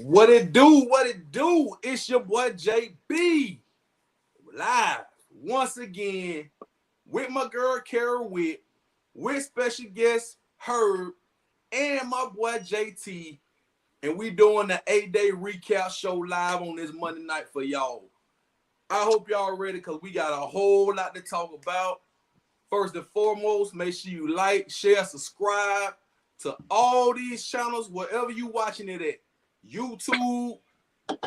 What it do? What it do? It's your boy JB live once again with my girl Kara with special guest Herb and my boy JT, and we doing the 8-day recap show live on this Monday night for y'all. I hope y'all ready because we got a whole lot to talk about. First and foremost, make sure you like, share, subscribe to all these channels wherever you watching it at. YouTube,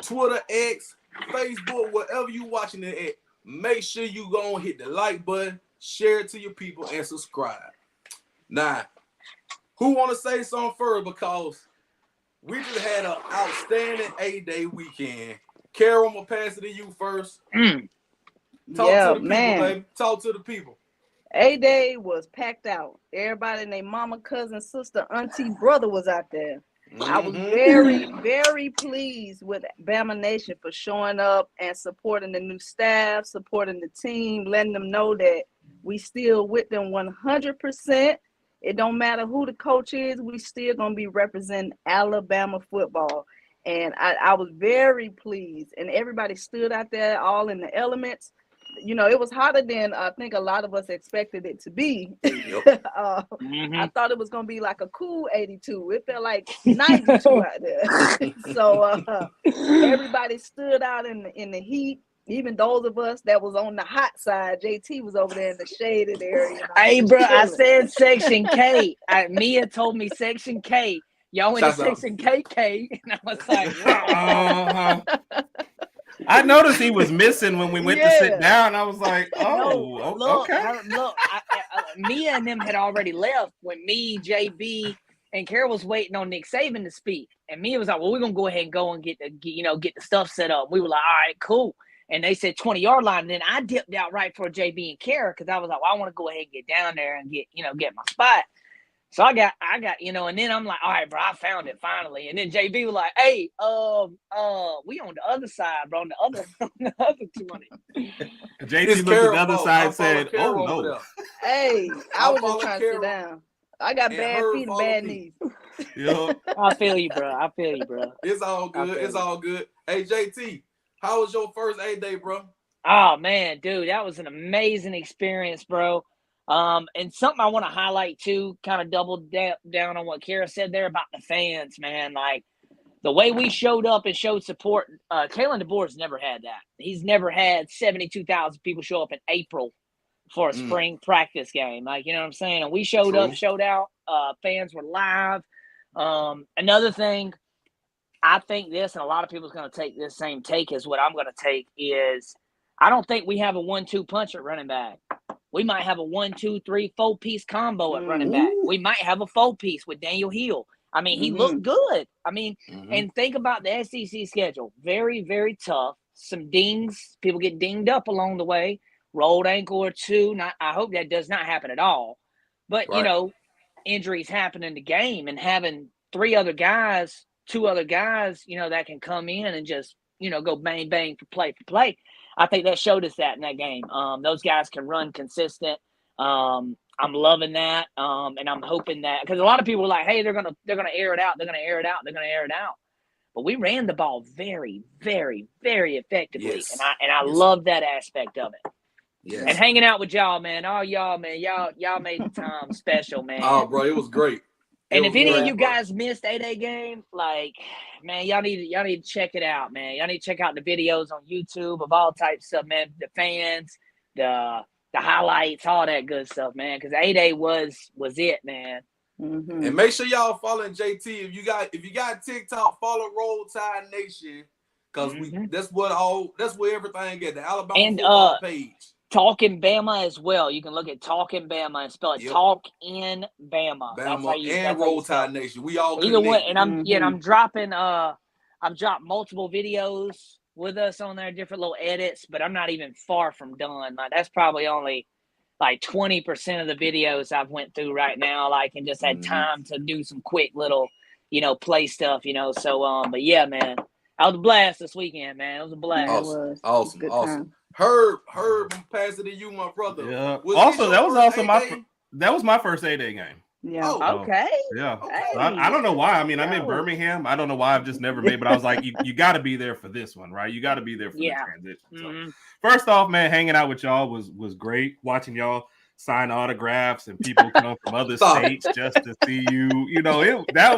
Twitter, X, Facebook, wherever you watching it at. Make sure you go and hit the like button, share it to your people, and subscribe. Now, who want to say something first? Because we just had an outstanding 8-day weekend. Carol, I'm going to pass it to you first. Talk to the people, baby. Talk to the people. 8-day was packed out. Everybody and their mama, cousin, sister, auntie, brother was out there. I was very, very pleased with Bama Nation for showing up and supporting the new staff, supporting the team, letting them know that we still with them 100%. It don't matter who the coach is, we still going to be representing Alabama football. And I was very pleased. And everybody stood out there all in the elements. You know, it was hotter than I think a lot of us expected it to be. Yep. I thought it was going to be like a cool 82. It felt like 92 out there. So everybody stood out in the heat. Even those of us that was on the hot side. JT was over there in the shaded area. Hey, bro, I said Section K. Mia told me Section K. Y'all went to Section KK. And I was like, I noticed he was missing when we went to sit down. I was like, okay. Look, Mia and them had already left when me, JB, and Carol was waiting on Nick Saban to speak. And Mia was like, well, we're going to go ahead and go and get the stuff set up. We were like, all right, cool. And they said 20-yard line. And then I dipped out right for JB and Carol because I was like, well, I want to go ahead and get down there and get my spot. So I got, and then I'm like, all right, bro, I found it finally. And then JB was like, hey, we on the other side, bro, on the other 20. JT looked at the other side and said, oh, no. Hey, I was just trying to sit down. I got bad feet and bad knees. Yep. I feel you, bro. It's all good. It's all good. Hey, JT, how was your first 8-day, bro? Oh, man, dude, that was an amazing experience, bro. And something I want to highlight too, kind of double down on what Kara said there about the fans, man. Like the way we showed up and showed support. Kalen DeBoer's never had that. He's never had 72,000 people show up in April for a spring practice game. Like, you know what I'm saying? And we showed up, showed out. Fans were live. Another thing, I think this, and a lot of people's going to take this same take as what I'm going to take is I don't think we have a 1-2 punch at running back. We might have a 1, 2, 3, 4-piece combo at running back. We might have a 4-piece with Daniel Hill. I mean, he looked good. I mean, and think about the SEC schedule. Very, very tough. Some dings. People get dinged up along the way. Rolled ankle or two. I hope that does not happen at all. But, injuries happen in the game. And having 2 other guys, that can come in and just, go bang, bang for play. I think that showed us that in that game. Those guys can run consistent. I'm loving that. And I'm hoping that because a lot of people were like, hey, they're gonna air it out. They're gonna air it out. But we ran the ball very, very, very effectively. Yes. And I love that aspect of it. Yes. And hanging out with y'all, man. Oh, y'all, man. Y'all made the time special, man. Oh, bro, it was great. And if any of you guys missed 8-day game, like, man, y'all need to check it out, man. Y'all need to check out the videos on YouTube of all types of, man, the fans, the highlights, all that good stuff, man. Because 8-day was it, man. And make sure y'all following JT. If you got TikTok, follow Roll Tide Nation because that's where everything is. The Alabama football page. Talking Bama as well. You can look at Talking Bama and spell it Talk in Bama. And Roll Tide Nation. We all either way. And I'm dropping I've dropped multiple videos with us on there, different little edits, but I'm not even far from done. Like that's probably only like 20% of the videos I've went through right now. Like and just had time to do some quick little, play stuff, So but yeah, man. I was a blast this weekend, man. It was a blast. Awesome. Herb, I'm passing to you, my brother. Yeah. Also, that was my first 8-day game. Yeah. Oh, Okay. Yeah. okay. So I don't know why. I mean, I'm in Yo. Birmingham. I don't know why I've just never made, but I was like, you got to be there for this one, right? You got to be there for the Yeah. transition. So Mhm. first off, man, hanging out with y'all was great. Watching y'all sign autographs and people come from other Stop. states just to see you. You know, that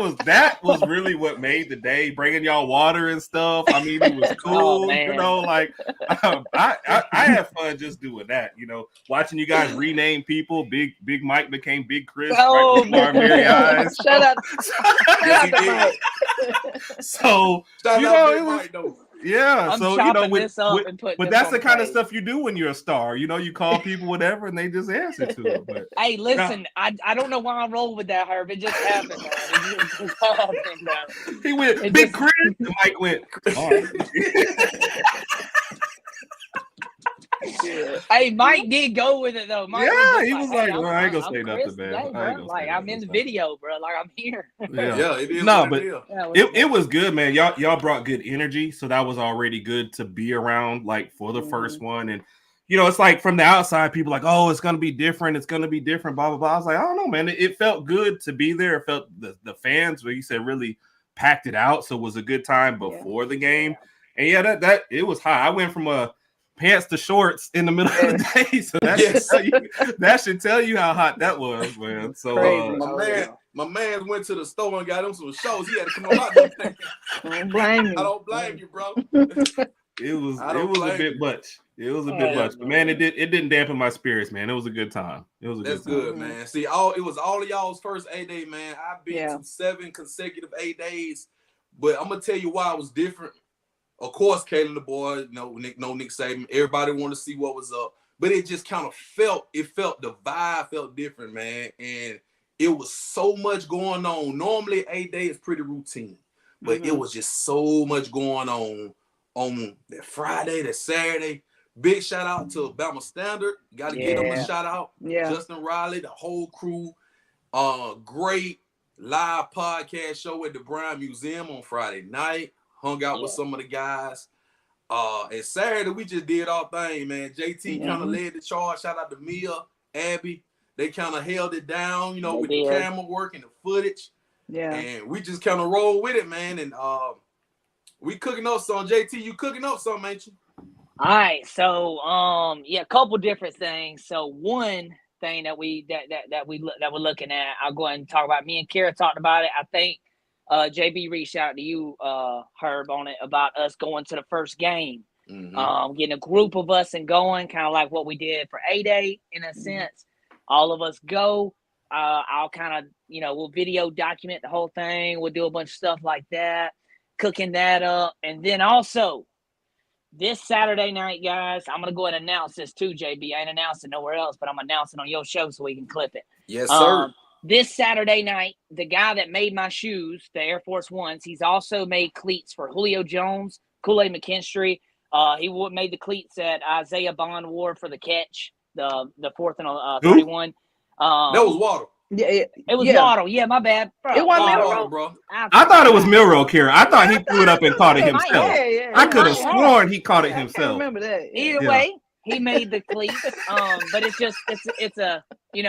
was really what made the day. Bringing y'all water and stuff. I mean, it was cool. man. You know, like I had fun just doing that. You know, watching you guys rename people. Big Mike became Big Chris Oh, right before our very eyes. Shout out, Yes, he to did. Mike. So Shout you out know, Big it was Mike, though. yeah. I'm So chopping with, this up with, and putting but this that's on the kind of page. stuff you do when you're a star. You know, you call people whatever, and they just answer to it. But Hey, listen, I don't know why I rolled with that, Herb. It just happened, man. It just happened, man. he went It Big just- Chris, and Mike went. All right. Yeah. Hey, Mike did go with it though. Mike Yeah, just he was hey, like, well, I ain't gonna I'm say Chris nothing, man. today, I ain't bro. gonna Like say I'm in the video, bro. Like I'm here. Yeah. Yeah, it is. No, what but it is. Yeah, it was good, man. Y'all brought good energy, so that was already good to be around, like for the first one. And you know, it's like from the outside, people like, oh, it's gonna be different. It's gonna be different. Blah blah blah. I was like, I don't know, man. It felt good to be there. It felt the fans, where you said, really packed it out. So it was a good time before the game. And yeah, that it was high. I went from pants to shorts in the middle of the day. So that should tell you how hot that was, man. So Crazy. My man went to the store and got him some shows. He had to come on out them things. Don't blame me. I don't blame you, bro. it was I don't a blame bit you. much. It was a bit much. But man, it didn't dampen my spirits, man. It was a good time. It was a That's good time. good, man. See, it was all of y'all's first A-Day, man. I've been Yeah. to 7 consecutive A-Days, but I'm gonna tell you why it was different. Of course, Kalen the boy, Nick Saban. Everybody wanted to see what was up, but it just kind of felt the vibe felt different, man. And it was so much going on. Normally, A-Day is pretty routine, but it was just so much going on that Friday, that Saturday. Big shout out to Bama Standard. Got to give them a shout out. Yeah. Justin Riley, the whole crew. Great live podcast show at the Brown Museum on Friday night. Hung out with some of the guys. And Saturday, we just did our thing, man. JT kind of led the charge. Shout out to Mia, Abby. They kind of held it down, with the camera work and the footage. Yeah. And we just kind of rolled with it, man. And we cooking up some. JT, you cooking up some, ain't you? All right, so a couple different things. So one thing that we're looking at, I'll go ahead and talk about. Me and Kara talked about it. I think JB reached out to you, Herb, on it about us going to the first game. Getting a group of us and going, kind of like what we did for A-Day in a sense. All of us go. I'll kind of, we'll video document the whole thing. We'll do a bunch of stuff like that, cooking that up. And then also, this Saturday night, guys, I'm going to go ahead and announce this too, JB. I ain't announcing nowhere else, but I'm announcing on your show so we can clip it. Yes, sir. This Saturday night, the guy that made my shoes, the Air Force Ones, he's also made cleats for Julio Jones, Kool-Aid McKinstry. He made the cleats that Isaiah Bond wore for the catch, the 4th and 31. That was Waddle. Yeah, it was Waddle. Yeah, my bad. Bro, it wasn't Waddle, bro. I thought it was Milroe, Kira. I thought he threw it up and caught it himself. Yeah. I could have sworn he caught it I himself. can't remember that. Either way, he made the cleats. But it's a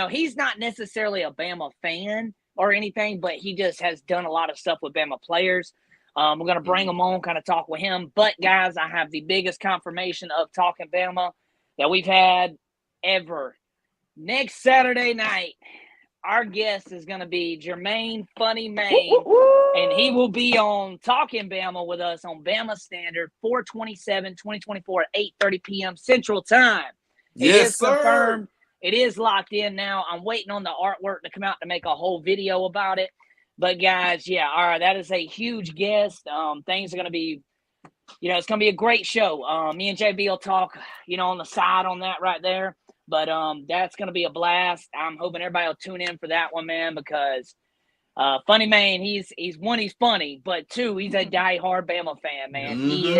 he's not necessarily a Bama fan or anything, but he just has done a lot of stuff with Bama players. We're gonna bring him on, kind of talk with him. But guys, I have the biggest confirmation of Talking Bama that we've had ever. Next Saturday night, our guest is going to be Jermaine Funny Main, and he will be on Talking Bama with us on Bama Standard 4/27/2024 at 8:30 p.m. Central Time. Yes, it is confirmed. It is locked in now. I'm waiting on the artwork to come out to make a whole video about it. But guys, all right, that is a huge guest. Things are going to be, it's going to be a great show. Me and JB will talk, on the side on that right there. But that's going to be a blast. I'm hoping everybody will tune in for that one, man, because Funny Man, he's funny, but two, he's a diehard Bama fan, man. He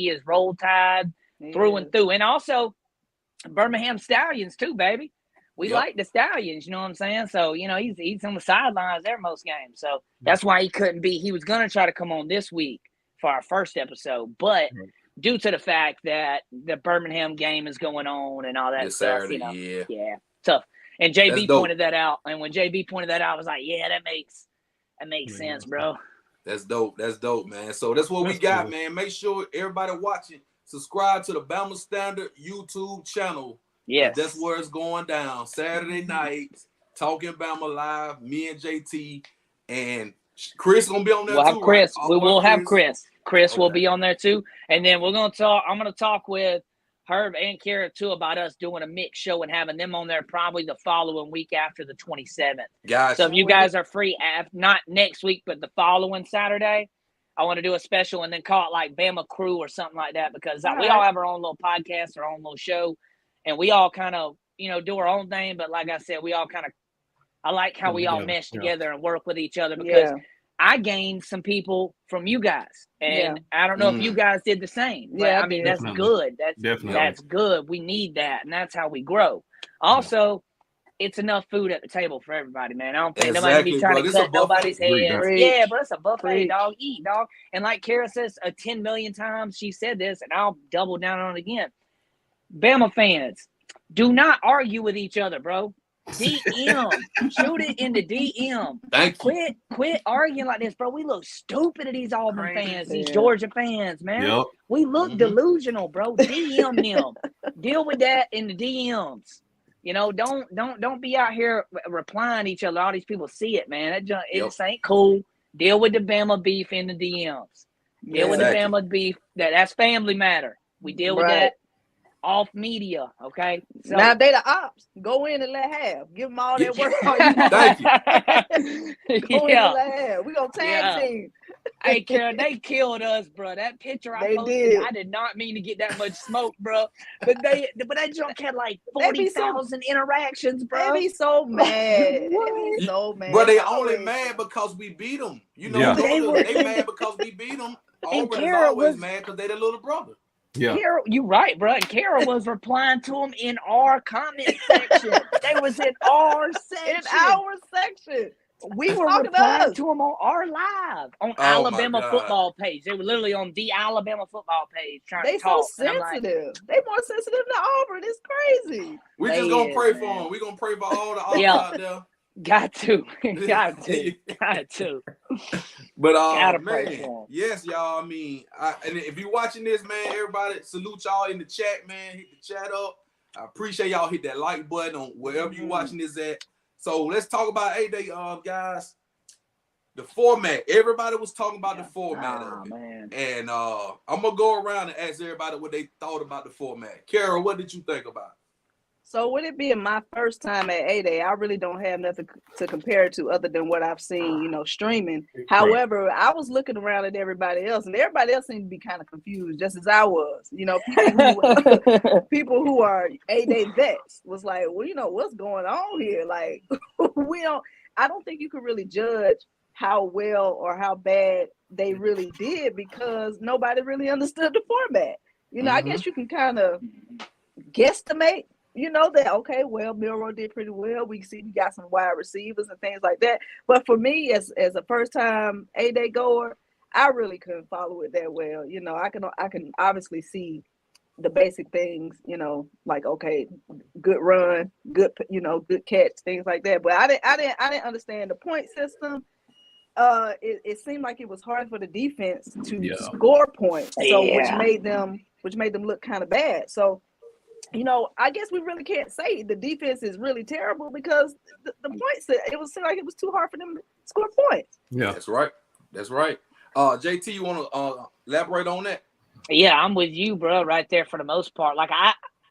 is Roll Tide through and through. And also Birmingham Stallions too, baby. We like the Stallions, you know what I'm saying? So, he's on the sidelines there most games. So that's why he couldn't be. He was going to try to come on this week for our first episode, but due to the fact that the Birmingham game is going on and all that stuff, Saturday, tough. And That's JB dope. pointed that out. And when JB pointed that out, I was like, yeah, that makes sense, bro. That's dope. That's dope, man. So that's what we got, man. Make sure everybody watching subscribe to the Bama Standard YouTube channel. Yes. That's where it's going down. Saturday night, Talking Bama Live, me and JT, and Chris gonna be on there We'll too. have Chris. Right? We will have Chris. Chris will Okay. be on there too. And then we're gonna talk. I'm gonna talk with Herb and Kara too about us doing a mix show and having them on there probably the following week after the 27th. Gotcha. So if you guys are free, not next week, but the following Saturday, I want to do a special and then call it like Bama Crew or something like that, because we all have our own little podcast, our own little show, and we all kind of, do our own thing. But like I said, we all kind of, I like how we all mesh together and work with each other, because I gained some people from you guys, and I don't know if you guys did the same. But I mean, that's good. That's good. We need that, and that's how we grow. Also, it's enough food at the table for everybody, man. I don't think nobody be trying to cut nobody's heads. Yeah, but it's a buffet, dog. Eat, dog. And like Kara says 10 million times, she said this, and I'll double down on it again. Bama fans, do not argue with each other, bro. DM, shoot it in the DM. Thank you. Quit arguing like this, bro. We look stupid at these Auburn fans, these Georgia fans, man. Yep. We look delusional, bro. DM them. Deal with that in the DMs. Don't be out here replying to each other. All these people see it, man. It just ain't cool. Deal with the Bama beef in the DMs. Deal with the Bama beef. That's family matter. We deal with that off media, okay? So, now they the ops. Go in and let have. Give them all that work. Thank you. Go in and let have. We gonna tag team. Hey, Karen, they killed us, bro. That picture I posted, I did not mean to get that much smoke, bro. But that junk had like 40,000 interactions, bro. They be so mad. So mad. But they only mad because we beat them. They mad because we beat them. Auburn is always mad because they the little brother. Yeah, Kara, you right, bro. Kara was replying to them in our comment section. They was in our section. In our section. We were replying to them on our live on Alabama football page. They were literally on the Alabama football page trying to talk. They so sensitive. They more sensitive than Auburn. It's crazy. We just gonna pray for them. We gonna pray for all the Auburn out there. Got to. But man, yes, y'all. I mean, and if you're watching this, man, everybody salute y'all in the chat, man. Hit the chat up. I appreciate y'all. Hit that like button on wherever you're watching this at. So let's talk about A-Day, guys. The format. Everybody was talking about the format of it. Man. And I'm gonna go around and ask everybody what they thought about the format. Kara, what did you think about it? So with it being my first time at A-Day, I really don't have nothing to compare it to other than what I've seen, streaming. However, I was looking around at everybody else, and everybody else seemed to be kind of confused, just as I was. People who are A-Day vets was like, well, what's going on here? Like, I don't think you could really judge how well or how bad they really did because nobody really understood the format. I guess you can kind of guesstimate. That, okay, well, Milroe did pretty well. We see we got some wide receivers and things like that. But for me, as a first-time A-Day goer, I really couldn't follow it that well. I can obviously see the basic things, like, okay, good run, good catch, things like that. But I didn't understand the point system. It seemed like it was hard for the defense to score points, which made them look kind of bad. So, I guess we really can't say the defense is really terrible because the points, it seemed like it was too hard for them to score points. Yeah, that's right. JT, you want to elaborate on that? Yeah, I'm with you, bro, right there for the most part. Like,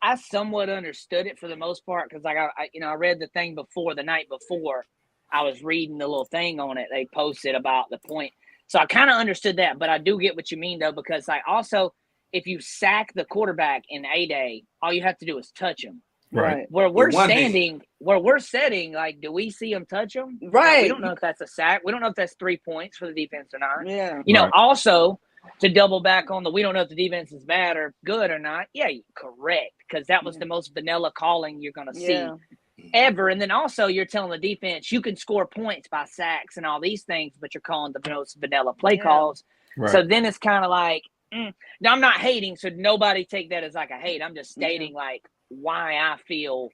I somewhat understood it for the most part because, like, I read the thing the night before. I was reading the little thing on it. They posted about the point. So I kind of understood that, but I do get what you mean, though, because, like, also – if you sack the quarterback in A-Day, all you have to do is touch him. Right. Where we're standing, where we're sitting, like, do we see him touch him? Right. Like, we don't know if that's a sack. We don't know if that's 3 points for the defense or not. Yeah. Also, to double back on we don't know if the defense is bad or good or not. Yeah, correct. Because that was the most vanilla calling you're going to see ever. And then also you're telling the defense you can score points by sacks and all these things, but you're calling the most vanilla play calls. Right. So then it's kind of like, now, I'm not hating, so nobody take that as like a hate. I'm just stating like why I feel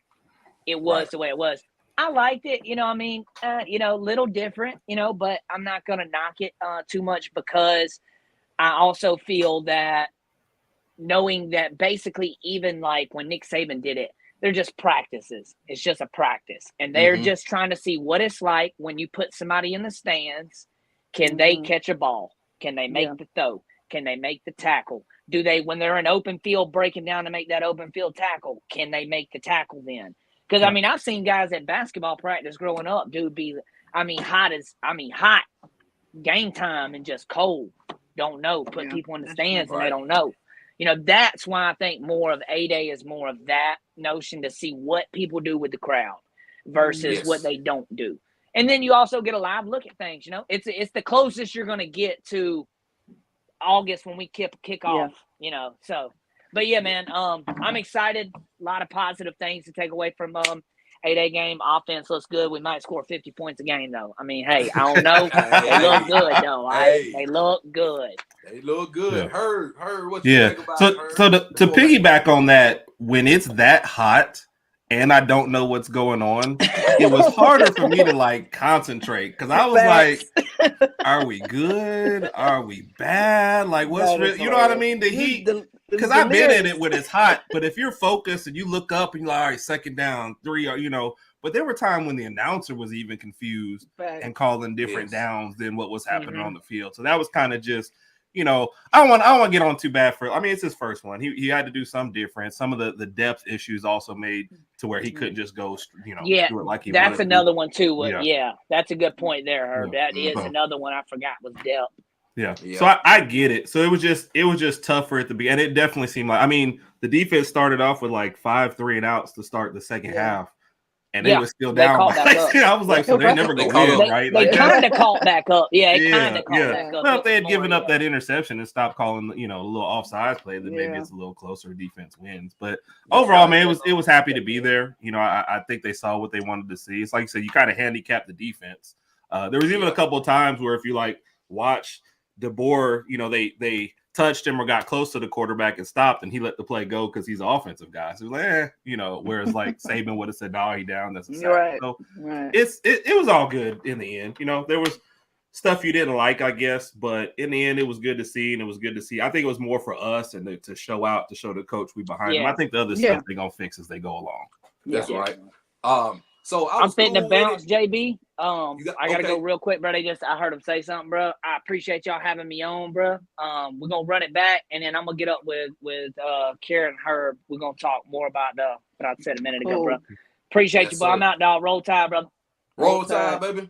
it was Right. the way it was. I liked it, I mean, little different, but I'm not gonna knock it too much because I also feel that knowing that basically even like when Nick Saban did it, they're just practices. It's just a practice. And they're just trying to see what it's like when you put somebody in the stands. Can they catch a ball? Can they make the throw? Can they make the tackle? Do they, when they're in open field breaking down to make that open field tackle, can they make the tackle then? Because I mean, I've seen guys at basketball practice growing up, dude, hot game time and just cold. Don't know. Put people in the stands and they don't know. That's why I think more of A-Day is more of that notion to see what people do with the crowd versus what they don't do. And then you also get a live look at things, It's the closest you're going to get to August when we kick off, So, but yeah, man, I'm excited. A lot of positive things to take away from 8-day game. Offense looks good. We might score 50 points a game, though. I mean, hey, I don't know. They look good, though. They look good. They look good. Yeah. Heard what you think about it. So to piggyback on that, when it's that hot and I don't know what's going on, it was harder for me to like concentrate because I was like, are we good? Are we bad? Like, what's real? You know what I mean? The heat. Because I've been in it when it's hot, but if you're focused and you look up and you're like, all right, second down, 3, or but there were times when the announcer was even confused and calling different downs than what was happening on the field. So that was kind of just, I don't want to get on too bad for. I mean, it's his first one. He had to do some different. Some of the depth issues also made to where he couldn't just go, do it like he. That's another one too. Yeah. That's a good point there, Herb. That is another one I forgot was depth. Yeah. So I get it. So it was just tough for it to be, and it definitely seemed like, I mean, the defense started off with like 5 3-and-outs to start the second half, and they were still down. I was like, so they're never going to win, right? They kind of caught back up. Back up. Well, if they had given up that interception and stopped calling, a little offsides play, then maybe it's a little closer. Defense wins, but overall, man, it was happy to be there. I think they saw what they wanted to see. It's like you said, you kind of handicapped the defense. There was even a couple of times where if you like watch DeBoer, they touched him or got close to the quarterback and stopped, and he let the play go because he's an offensive guy. So he was like, whereas like Saban would have said, "No, he down." That's a sack. Right. So it was all good in the end. There was stuff you didn't like, I guess, but in the end, it was good to see, and it was good to see. I think it was more for us and to show the coach we behind them. I think the other stuff they're gonna fix as they go along. That's right. So I'm fitting to bounce, JB. I gotta go real quick, bro. I heard him say something, bro. I appreciate y'all having me on, bro. We're gonna run it back, and then I'm gonna get up with Karen and Herb. We're gonna talk more about what I said a minute ago, bro. Appreciate you, bro. I'm out, dog. Roll Tide, brother. Roll Tide, baby.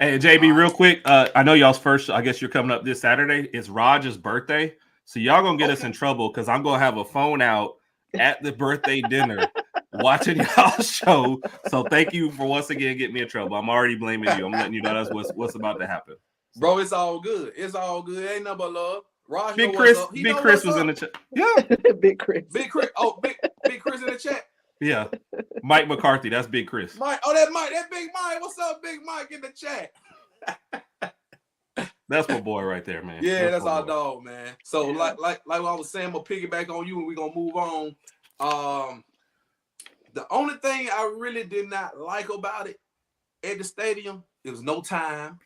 Hey, JB, real quick. I know y'all's first. I guess you're coming up this Saturday. It's Raj's birthday, so y'all gonna get us in trouble because I'm gonna have a phone out at the birthday dinner. Watching y'all's show, so thank you for once again getting me in trouble. I'm already blaming you. I'm letting you know that's what's about to happen. Bro, it's all good. It's all good. Ain't nothing but love. Raj, Big Chris was in the chat. Yeah, Big Chris. Big Chris. Oh, big Chris in the chat. Yeah, Mike McCarthy. That's Big Chris. Mike. Oh, that Mike. That Big Mike. What's up, Big Mike in the chat? That's my boy right there, man. Yeah, that's our dog, man. So like I was saying, I'm gonna piggyback on you, and we're gonna move on. The only thing I really did not like about it at the stadium, it was no time.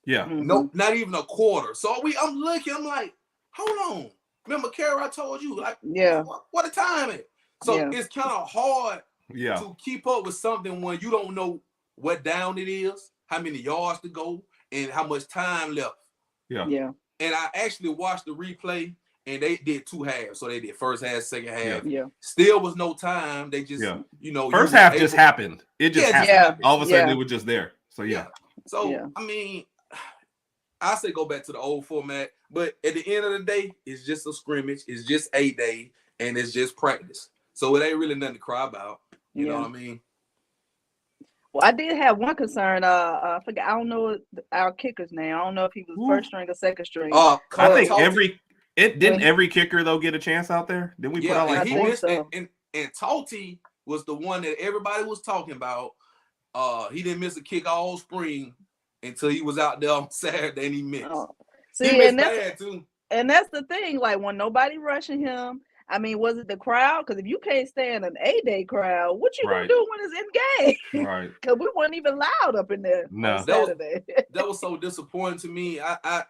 Yeah. No, not even a quarter. So I'm looking, I'm like, hold on. Remember, Kara, I told you, like, what a time it. So it's kind of hard to keep up with something when you don't know what down it is, how many yards to go, and how much time left. Yeah. And I actually watched the replay. And they did 2 halves. So they did first half, second half. Yeah. Still was no time. They just, first half just happened. It just happened. Yeah. All of a sudden, it was just there. So, So, I mean, I say go back to the old format. But at the end of the day, it's just a scrimmage. It's just 8-day. And it's just practice. So it ain't really nothing to cry about. You know what I mean? Well, I did have one concern. I forgot. I don't know our kicker's name. I don't know if he was first string or second string. I think every kicker though get a chance out there. Didn't we put out like he missed and Talty was the one that everybody was talking about. He didn't miss a kick all spring until he was out there on Saturday and he missed. See, he missed bad too. And that's the thing. Like when nobody rushing him, I mean, was it the crowd? Because if you can't stand an A-Day crowd, what you gonna Right. do when it's in game? Right. Because we weren't even loud up in there No. on Saturday. That was so disappointing to me. I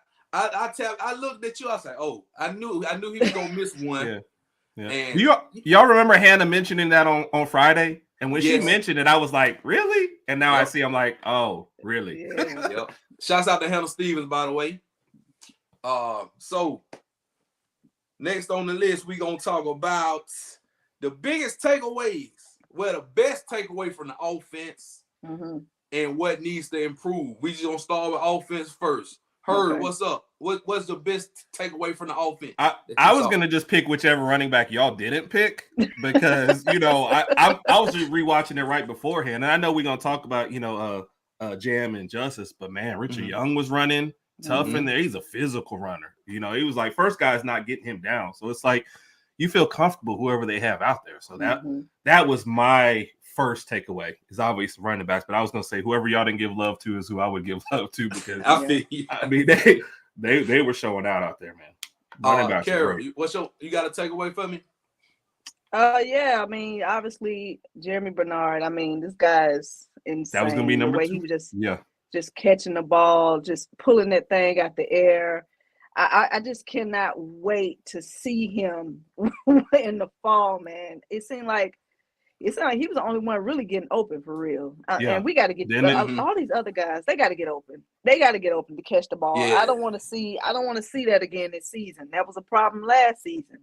looked at you. I was like, oh, I knew he was gonna miss one. Yeah. Yeah. And Y'all remember Hannah mentioning that on Friday? And when she Yes. mentioned it, I was like, really? And now I Yep. see, I'm like, oh, really? Yeah. Yep. Shouts out to Hannah Stevens, by the way. So next on the list, we're gonna talk about the biggest takeaways. Well, the best takeaway from the offense Mhm. and what needs to improve. We just gonna start with offense first. Hurd, Okay. what's up? What's the best takeaway from the offense? I was gonna just pick whichever running back y'all didn't pick because I was just rewatching it right beforehand, and I know we're gonna talk about Jam and Justice, but man, Richard Mhm. Young was running tough in Mhm. there. He's a physical runner. He was like first guy's not getting him down, so it's like you feel comfortable whoever they have out there. So Mhm. that was my first takeaway. Is obviously running backs, but I was gonna say whoever y'all didn't give love to is who I would give love to because I feel you. I mean they were showing out there, man. Running backs are Carol, great. you got a takeaway for me? Yeah, I mean, obviously Jeremy Bernard. I mean, this guy's insane. That was gonna be number the way 2. he was Yeah. just catching the ball, just pulling that thing out the air. I just cannot wait to see him in the fall, man. It seemed like he was the only one really getting open for real. Yeah. And we got to get all these other guys. They got to get open. They got to get open to catch the ball. Yeah. I don't want to see that again this season. That was a problem last season,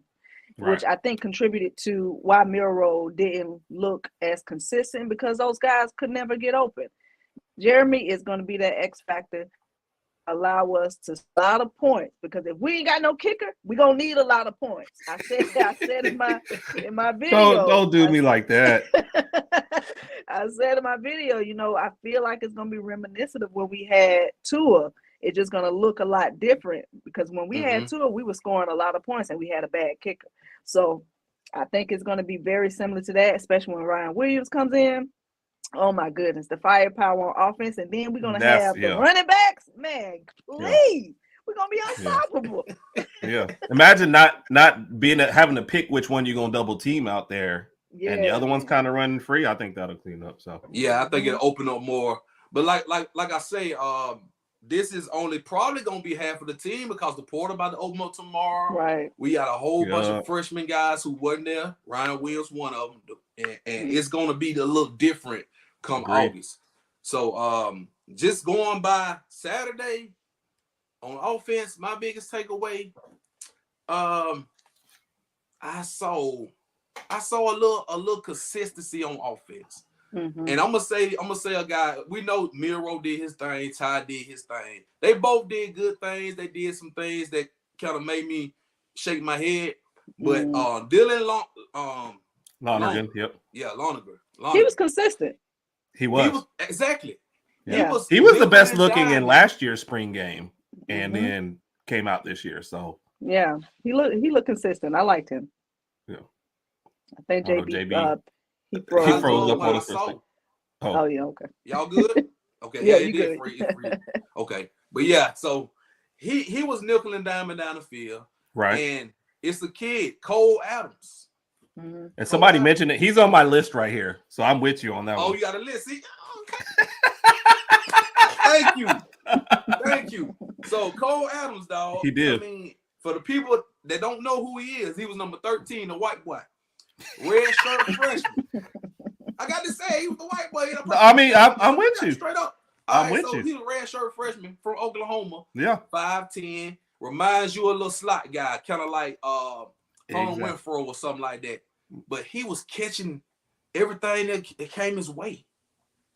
which I think contributed to why Miro didn't look as consistent because those guys could never get open. Jeremy is going to be that X factor. Allow us to a lot of points because if we ain't got no kicker, we're gonna need a lot of points. I said in my video. Don't do me like that. I said in my video, I feel like it's gonna be reminiscent of when we had Tua. It's just gonna look a lot different because when we had Tua, we were scoring a lot of points and we had a bad kicker. So I think it's gonna be very similar to that, especially when Ryan Williams comes in. Oh my goodness, the firepower on offense, and then we're gonna have the running backs. Man, please, we're gonna be unstoppable. Yeah, imagine not having to pick which one you're gonna double team out there, and the other one's kind of running free. I think that'll clean up. So yeah, I think it'll open up more. But like I say, this is only probably gonna be half of the team because the portal about to open up tomorrow. Right. We got a whole bunch of freshman guys who wasn't there. Ryan Williams, one of them, and it's gonna be a little different come August. So just going by Saturday on offense, my biggest takeaway, I saw a little consistency on offense. Mm-hmm. And I'm gonna say a guy, we know Miro did his thing, Ty did his thing. They both did good things. They did some things that kind of made me shake my head. But Dylan Lonergan, yep. Yeah, Lonergan. He was consistent. He was exactly. Yeah. He was the best looking in last year's spring game, and then came out this year. So yeah, he looked consistent. I liked him. Yeah, I think JB he froze up on the system. Oh yeah, okay. Y'all good? Okay, yeah, you good. Free. Okay, but yeah, so he was nickel and diming down the field, right? And it's a kid, Cole Adams. Mm-hmm. And somebody mentioned it. He's on my list right here, so I'm with you on that one. Oh, you got a list? See? Okay. Thank you. So Cole Adams, dog. He did. I mean, for the people that don't know who he is, he was number 13, the white boy, red shirt freshman. I got to say, he was the white boy. I mean, I'm with you. Straight up. I'm with you. He's a red shirt freshman from Oklahoma. Yeah. 5'10", reminds you of a little slot guy, kind of like Winfro or something like that. But he was catching everything that came his way.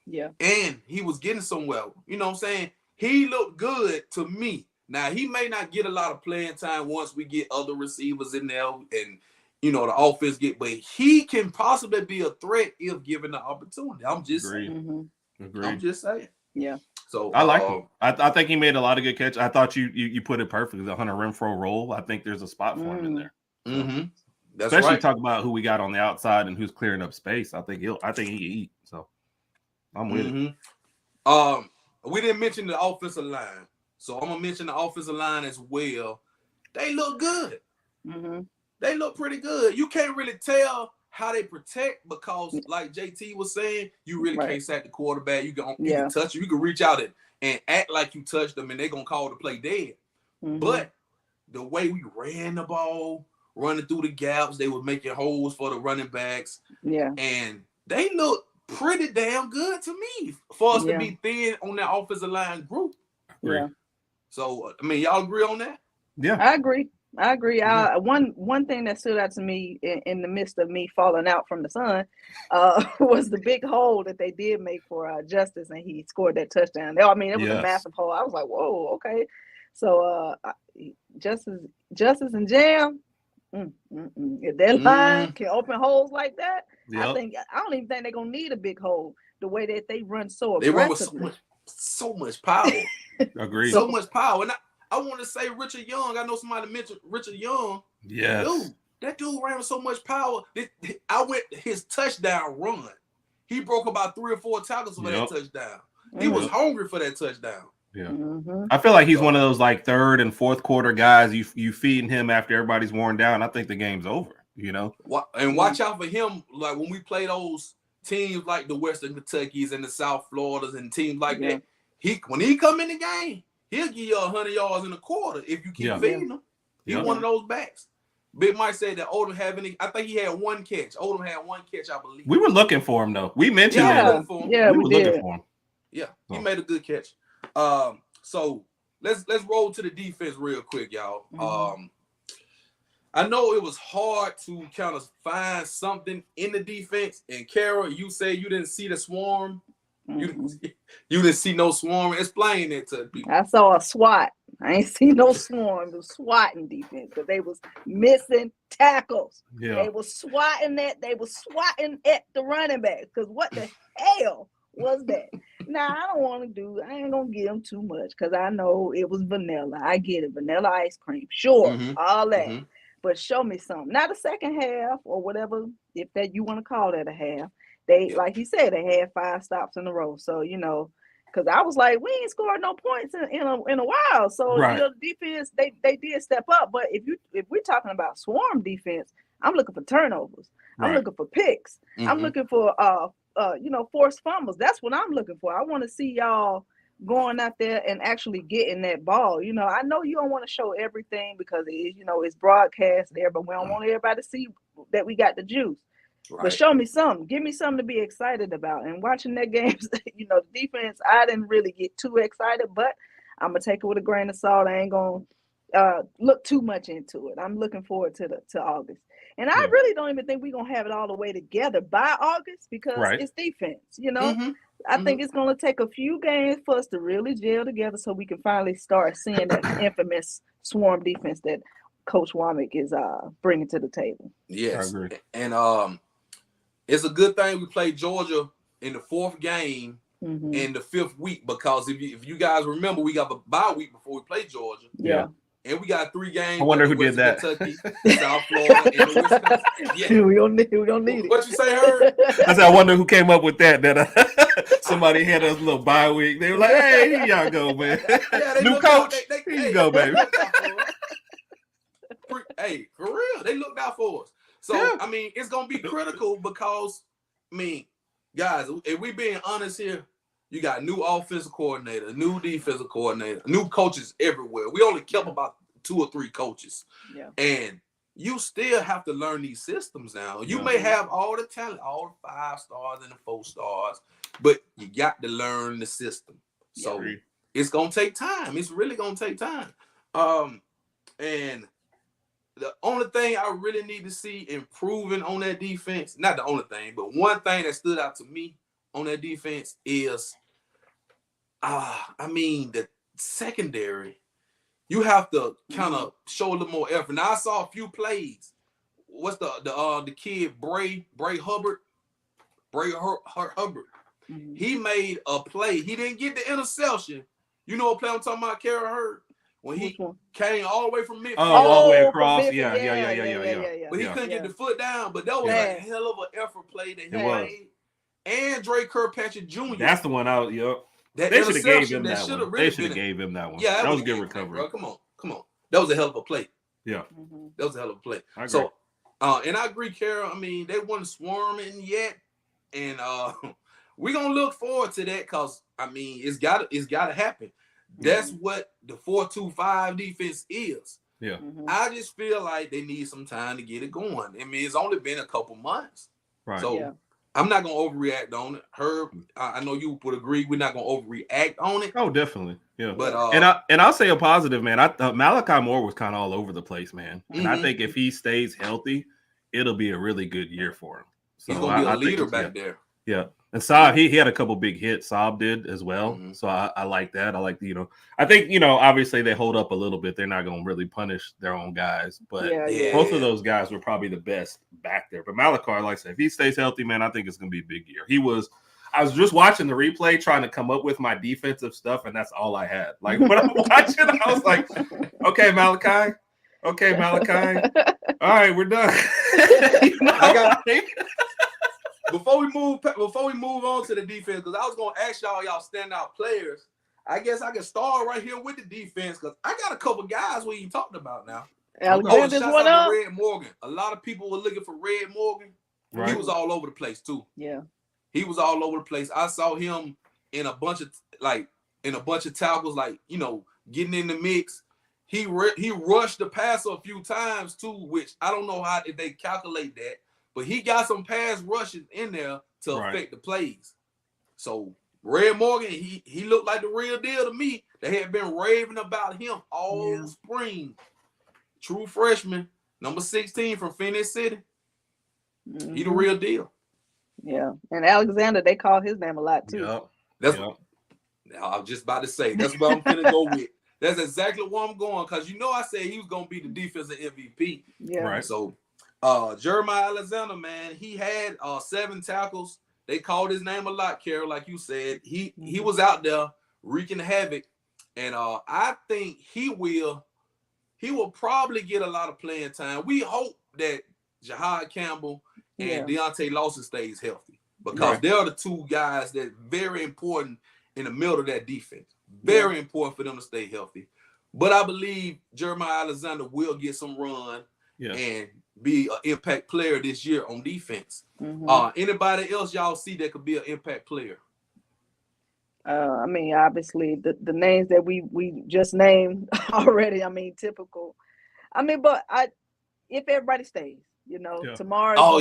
Yeah. And he was getting somewhere. You know what I'm saying? He looked good to me. Now, he may not get a lot of playing time once we get other receivers in there and, the offense but he can possibly be a threat if given the opportunity. I'm just saying. Agreed. I'm just saying. Yeah. So I like him. I think he made a lot of good catches. I thought you put it perfectly. The Hunter Renfrow role. I think there's a spot for him in there. Mm-hmm. That's especially right. talk about who we got on the outside and who's clearing up space. I think he can eat. So I'm with it. We didn't mention the offensive line, so I'm gonna mention the offensive line as well. They look good. They look pretty good. You can't really tell how they protect because, like JT was saying, you really can't sack the quarterback. You can touch him. You can reach out and act like you touched them, and they're going to call the play dead. Mm-hmm. But the way we ran the ball, running through the gaps, they were making holes for the running backs. Yeah. And they look pretty damn good to me for us to be thin on that offensive line group. Yeah. So, I mean, y'all agree on that? Yeah. I agree. One thing that stood out to me in the midst of me falling out from the sun was the big hole that they did make for Justice, and he scored that touchdown. I mean, it was a massive hole. I was like, whoa, okay. So Justice and Jam, if their line can open holes like that, I don't even think they're gonna need a big hole. The way that they run so aggressively. They run with so much power. Agreed. So much power. And I want to say Richard Young. I know somebody mentioned Richard Young. Yeah. Dude, that dude ran with so much power. I went his touchdown run. He broke about 3 or 4 tackles for that touchdown. He was hungry for that touchdown. Yeah. Mm-hmm. I feel like he's one of those like third and fourth quarter guys. You feeding him after everybody's worn down. I think the game's over, you know. And watch out for him. Like when we play those teams like the Western Kentuckys and the South Floridas and teams like that, when he come in the game, he'll give you 100 yards in a quarter if you keep feeding him. He's one of those backs. Big Mike said that Odom I think he had 1 catch. Odom had 1 catch, I believe. We were looking for him though. We mentioned that. Yeah, we were looking for him. Yeah, he made a good catch. So let's roll to the defense real quick, y'all. Mm-hmm. I know it was hard to kind of find something in the defense. And Kara, you say you didn't see the swarm. Mm-hmm. You didn't see no swarm. Explain it to people. I saw a SWAT. I ain't seen no swarm. It was swatting defense because they was missing tackles. Yeah. They was swatting at the running backs. Because what the hell was that? Now, I ain't gonna give them too much because I know it was vanilla. I get it, vanilla ice cream, sure, all that. Mm-hmm. But show me something. Now the second half or whatever, if that you want to call that a half, they like he said, they had 5 stops in a row. So because I was like, we ain't scored no points in a while. So the defense they did step up. But if we're talking about swarm defense, I'm looking for turnovers. I'm looking for picks. Mm-hmm. I'm looking for forced fumbles. That's what I'm looking for. I want to see y'all going out there and actually getting that ball. I know you don't want to show everything because it's broadcast there, but we don't want everybody to see that we got the juice. Right. But show me something. Give me something to be excited about. And watching that game, the defense, I didn't really get too excited, but I'm gonna take it with a grain of salt. I ain't gonna look too much into it. I'm looking forward to August. And I really don't even think we're going to have it all the way together by August because it's defense, I think it's going to take a few games for us to really gel together so we can finally start seeing that infamous swarm defense that Coach Womack is bringing to the table. Yes. And it's a good thing we played Georgia in the 4th game in the 5th week because if you guys remember, we got a bye week before we played Georgia. Yeah. And we got 3 games. I wonder who did that. Kentucky, South Florida, and Wisconsin. Yeah. We don't need it. What you say, Herb? I said, I wonder who came up with that. That somebody had a little bye week. They were like, "Hey, here y'all go, man. New coach. Here you go, baby." Hey, for real, they looked out for us. So I mean, it's gonna be critical because guys, if we being honest here. You got new offensive coordinator, new defensive coordinator, new coaches everywhere. We only kept about 2 or 3 coaches. Yeah. And you still have to learn these systems now. You may have all the talent, all the 5 stars and the 4 stars, but you got to learn the system. So it's going to take time. It's really going to take time. And the only thing I really need to see improving on that defense, not the only thing, but one thing that stood out to me on that defense is the secondary, you have to kind of show a little more effort. Now I saw a few plays. What's the kid Bray Hubbard? Mm-hmm. He made a play. He didn't get the interception. You know what play I'm talking about, Kara Hurd? When he came all the way from midfield. All the way across. Yeah. But he couldn't get the foot down. But that was a hell of an effort play that he made. And Dre Kirkpatrick Jr. That's the one out. They should have gave him that one. They should have gave him that one. Yeah, that was a good recovery. Bro. Come on. That was a hell of a play. Yeah. That was a hell of a play. I agree. So, and I agree, Carol. I mean, they weren't swarming yet, and we're gonna look forward to that because I mean, it's gotta happen. That's what the 4-2-5 defense is. Yeah. I just feel like they need some time to get it going. I mean, it's only been a couple months, Right. so I'm not gonna overreact on it. Herb, I know you would agree. We're not gonna overreact on it. Oh, definitely. Yeah. But and I'll say a positive, man. I thought Malachi Moore was kind of all over the place, man. And I think if he stays healthy, it'll be a really good year for him. So he's gonna be a leader think back there. Yeah. And Saab, he had a couple big hits. Saab did as well. So I like that. I like I think, obviously they hold up a little bit. They're not going to really punish their own guys, but both of those guys were probably the best back there. But Malachi, like I said, if he stays healthy, man, I think it's going to be a big year. I was just watching the replay, trying to come up with my defensive stuff, and that's all I had. Like when I'm watching, I was like, okay, Malachi. All right, we're done. Before we move on to the defense, because I was gonna ask y'all standout players. I guess I can start right here with the defense because I got a couple guys we ain't talked about now. Alexander's one up. Red Morgan. A lot of people were looking for Red Morgan. Right. He was all over the place too. Yeah, he was all over the place. I saw him in a bunch of tackles, getting in the mix. He rushed the passer a few times too, which I don't know if they calculate that. But he got some pass rushes in there to affect the plays. So Red Morgan, he looked like the real deal to me. They had been raving about him all spring. True freshman, number 16 from Phoenix City. He the real deal. Yeah. And Alexander, they call his name a lot too. I was just about to say, that's what I'm gonna go with. That's exactly where I'm going, because I said he was gonna be the defensive MVP. Yeah. Right. So Jeremiah Alexander, man, he had 7 tackles. They called his name a lot, Carol, like you said. He was out there wreaking havoc, and I think he will probably get a lot of playing time. We hope that Jahad Campbell and Deontay Lawson stays healthy, because they're the two guys that very important in the middle of that defense. Very important for them to stay healthy. But I believe Jeremiah Alexander will get some run and be an impact player this year on defense. Anybody else y'all see that could be an impact player? I mean, obviously the names that we just named already. I mean, typical. I mean, but if everybody stays, tomorrow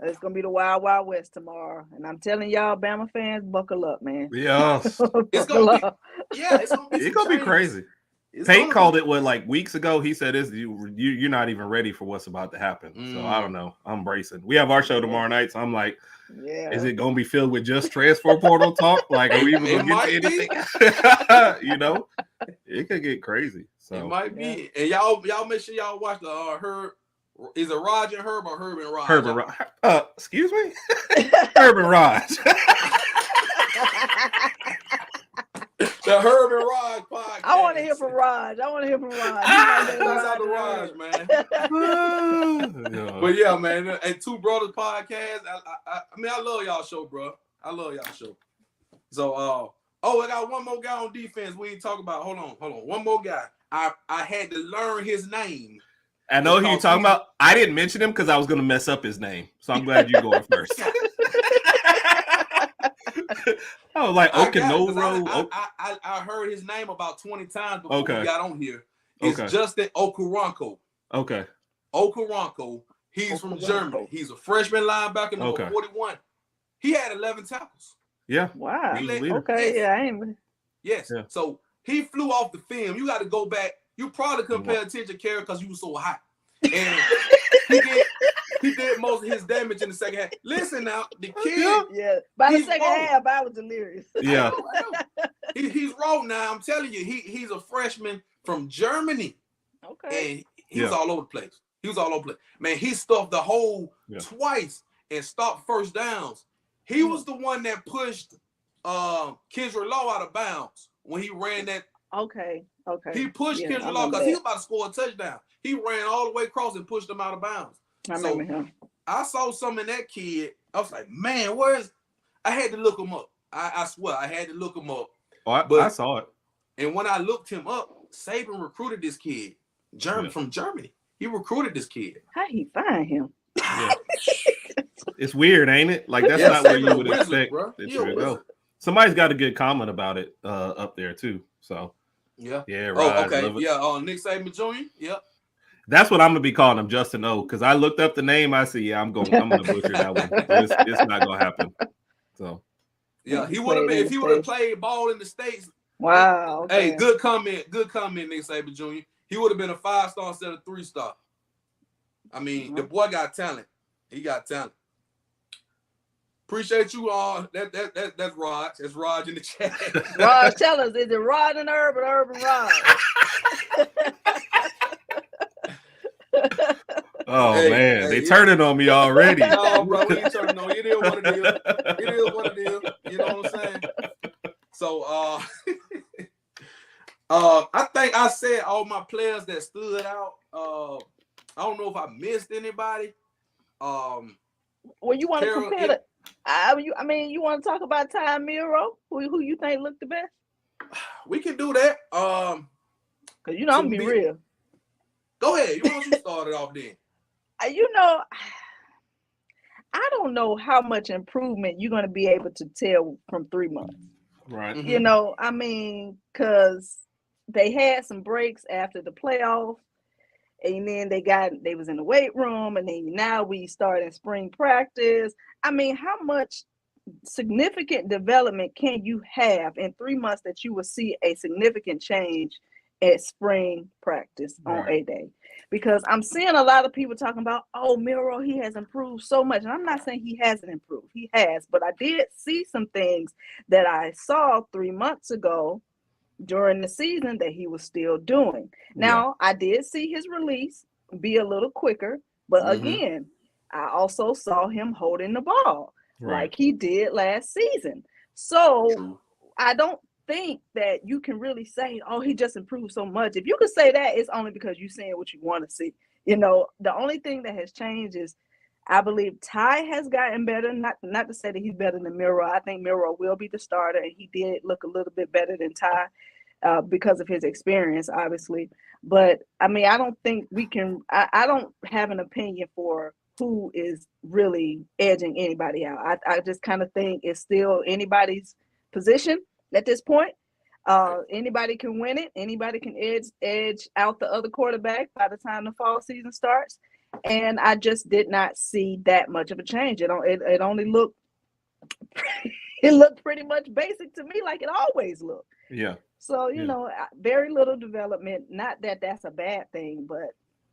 it's gonna be the Wild Wild West tomorrow, and I'm telling y'all, Bama fans, buckle up, man. Yes, it's gonna be crazy. Pate called it weeks ago. He said, you're not even ready for what's about to happen. So I don't know. I'm bracing. We have our show tomorrow night, so I'm like, is it gonna be filled with just transfer portal talk? Like, are we even gonna get to anything? It could get crazy. So it might be. And y'all make sure y'all watch the Herb. Is it Raj and Herb or Herb and Raj? Herb and Raj. Excuse me? Herb and Raj. The Herb and Raj podcast. I want to hear from Raj. That's out the Raj, man. But yeah, man. And Two Brothers podcast. I mean, I love y'all show, bro. I love y'all show. So, I got one more guy on defense we ain't talk about. Hold on. One more guy. I had to learn his name. I know who you're talking about. I didn't mention him because I was going to mess up his name. So I'm glad you're going first. Oh, like Okinoro. I heard his name about 20 times before we got on here. It's Justin Okoronkwo. Okay. Okoronkwo. He's from Germany. He's a freshman linebacker, number 41. He had 11 tackles. Yeah. Wow. Okay. Yeah. Yes. Yeah. So he flew off the film. You got to go back. You probably couldn't pay attention, Carol, because you were so hot. And he did most of his damage in the second half. Listen now, the kid. Yeah. By the second half, I was delirious. Yeah. I know. He's raw now. I'm telling you, he's a freshman from Germany. Okay. And he was all over the place. Man, he stuffed the hole twice and stopped first downs. He was the one that pushed Kendra Law out of bounds when he ran that. Okay. He pushed Kendra Law because he was about to score a touchdown. He ran all the way across and pushed him out of bounds. I remember him. I saw some in that kid. I was like, man, I had to look him up. I swear, I had to look him up. I saw it. And when I looked him up, Saban recruited this kid. Germany from Germany. He recruited this kid. How he find him? Yeah. It's weird, ain't it? Like that's Yeah, not where Saban you a would wizard, expect bro. that He you a would wizard. go. Somebody's got a good comment about it up there too. So Yeah. yeah, Oh, right. okay. Love it. Yeah. Nick Saban Jr. Yep. That's what I'm gonna be calling him, Justin O, because I looked up the name. I see, yeah, I'm gonna butcher that one. It's not gonna happen. So Yeah, He he would have played been in if he the would have States. played ball in the States. Wow. Hey, Okay. good comment, Nick Saban Jr. He would have been a 5-star instead of 3-star. I mean, the boy got talent. He got talent. Appreciate you all. That's Raj. That's Raj in the chat. Raj, tell us, is it Rod and Herb or Herb and Rod? oh Hey, man, they yeah. turning on me already. No, bro, we ain't turning on. It is what it is. It is what it is. You know what I'm saying? So, I think I said all my players that stood out. I don't know if I missed anybody. Well, you want to Carol, compare the? I mean, you want to talk about Ty Miro? Who you think looked the best? we can do that. Cause I'm To gonna be me- real. Go ahead. You want you started off then? I don't know how much improvement you're gonna be able to tell from 3 months. Right. Mhm. I mean, cause they had some breaks after the playoffs, and then they was in the weight room, and then now we start in spring practice. I mean, how much significant development can you have in 3 months that you will see a significant change at spring practice on Right. a day? Because I'm seeing a lot of people talking about, oh, Miro, he has improved so much. And I'm not saying he hasn't improved. He has, but I did see some things that I saw 3 months ago during the season that he was still doing. Now, I did see his release be a little quicker, but Mhm. again, I also saw him holding the ball Right. like he did last season. So True. I don't think that you can really say, oh, he just improved so much. If you could say that, it's only because you're saying what you want to see. The only thing that has changed is I believe Ty has gotten better. Not to say that he's better than Miro. I think Miro will be the starter, and he did look a little bit better than Ty because of his experience, obviously. But I mean, I don't think we can. I don't have an opinion for who is really edging anybody out. I just kind of think it's still anybody's position at this point. Anybody can win it. Anybody can edge out the other quarterback by the time the fall season starts. And I just did not see that much of a change. It only looked it looked pretty much basic to me, like it always looked. Yeah. So Yeah. very little development. Not that that's a bad thing, but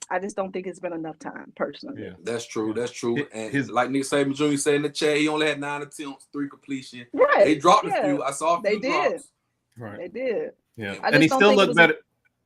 I just don't think it's been enough time, personally. Yeah. That's true. Yeah. That's true. And His- like Nick Saban Jr. said in the chat, he only had 9 attempts, 3 completion. Right. They dropped a Yeah, few. I saw a they few did. drops. Right. They did. Yeah. I And he just don't still think it looked was- better.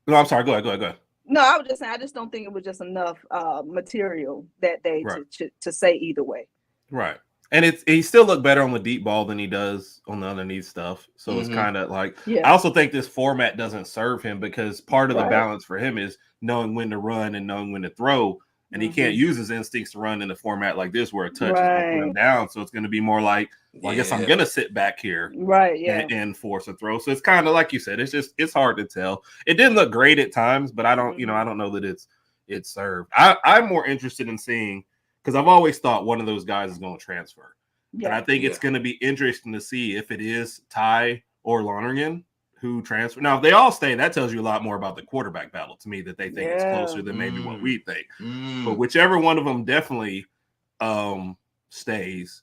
No, I'm sorry. Go ahead. No, I was just saying, I just don't think it was just enough material that day Right. to say either way. Right. And he still looked better on the deep ball than he does on the underneath stuff. So it's Mhm. kind of like Yeah. I also think this format doesn't serve him because part of the Right. balance for him is knowing when to run and knowing when to throw. And he can't use his instincts to run in a format like this where a touch is going to put him Right. down. So it's going to be more like, well, I guess I'm Yeah. going to sit back here Right. Yeah. and force a throw. So it's kind of like you said, it's hard to tell. It didn't look great at times, but I don't know that it's served. I'm more interested in seeing, because I've always thought one of those guys is going to transfer. Yeah. And I think it's Yeah. going to be interesting to see if it is Ty or Lonergan who transfer. Now, if they all stay, that tells you a lot more about the quarterback battle to me, that they think it's Yeah. closer than maybe what we think. Mm. But whichever one of them definitely stays,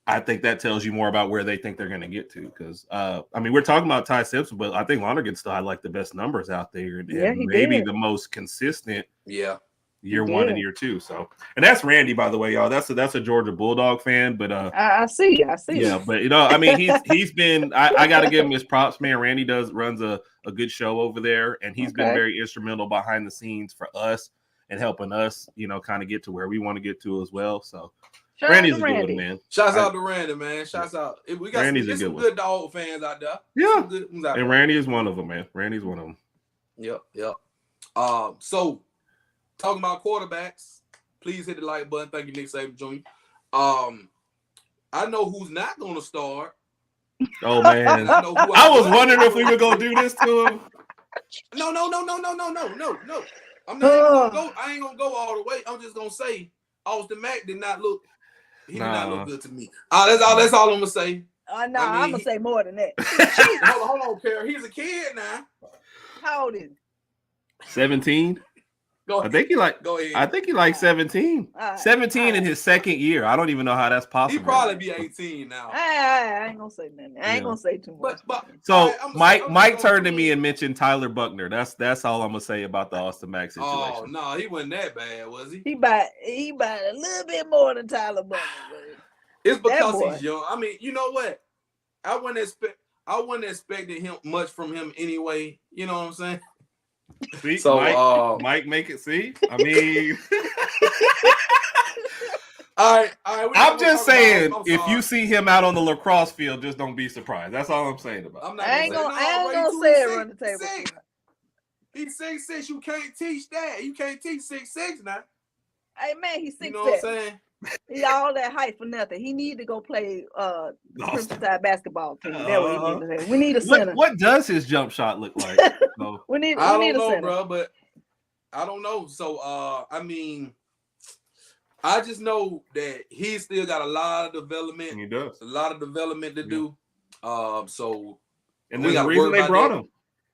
I think that tells you more about where they think they're going to get to. Because I mean, we're talking about Ty Simpson, but I think Lonergan still had like the best numbers out there, and Yeah, he maybe did. the most consistent Yeah. year He one did. and year two. So, and that's Randy, by the way, y'all. That's a Georgia Bulldog fan, but I see. yeah, but I mean, he's been. I got to give him his props, man. Randy runs a good show over there, and he's been Okay. very instrumental behind the scenes for us and helping us, kind of get to where we want to get to as well. So Shout Randy's out a to good Randy. one, man. Shouts out to Randy, man. Shouts out. We got Randy's a some good one. good dog fans out there. Yeah, Some good ones out and there. Randy is one of them, man. Randy's one of them. Yep. So talking about quarterbacks, please hit the like button. Thank you, Nick Saban Jr. I know who's not going to start. Oh man, I know who I was wasn't wondering if we gonna were gonna do this to him. No. I'm not even gonna go. I ain't gonna go all the way. I'm just gonna say Austin Mack did not look. He did not look good to me. That's all I'm gonna say. No, I'm gonna say more than that. hold on, Kara. He's a kid now. How old is he? 17. Go ahead. I think he like. Go ahead. I think he like 17. 17 in his second year. I don't even know how that's possible. He probably be 18 now. I ain't gonna say nothing. I ain't gonna say too much. But so Mike turned to me and mentioned Tyler Buckner. That's all I'm gonna say about the Austin Mack situation. Oh no, he wasn't that bad, was he? He bought a little bit more than Tyler Buckner. It's because he's young. I mean, you know what? I wasn't expecting him much from him anyway. You know what I'm saying? See, so Mike make it. See, I mean, all right. I'm just saying, if you see him out on the lacrosse field, just don't be surprised. That's all I'm saying about it. I ain't gonna say it on the table. He's 6'6". You can't teach that. You can't teach 6'6" now. Hey man, he's 6'7". You know what I'm saying? He all that height for nothing. He need to go play Crimson Tide basketball team. That's what he need to do. We need a center. What does his jump shot look like? So, we need I a don't know, center. bro, but I don't know. So I mean, I just know that he still got a lot of development. He does. A lot of development to do. So and there's a reason they brought him.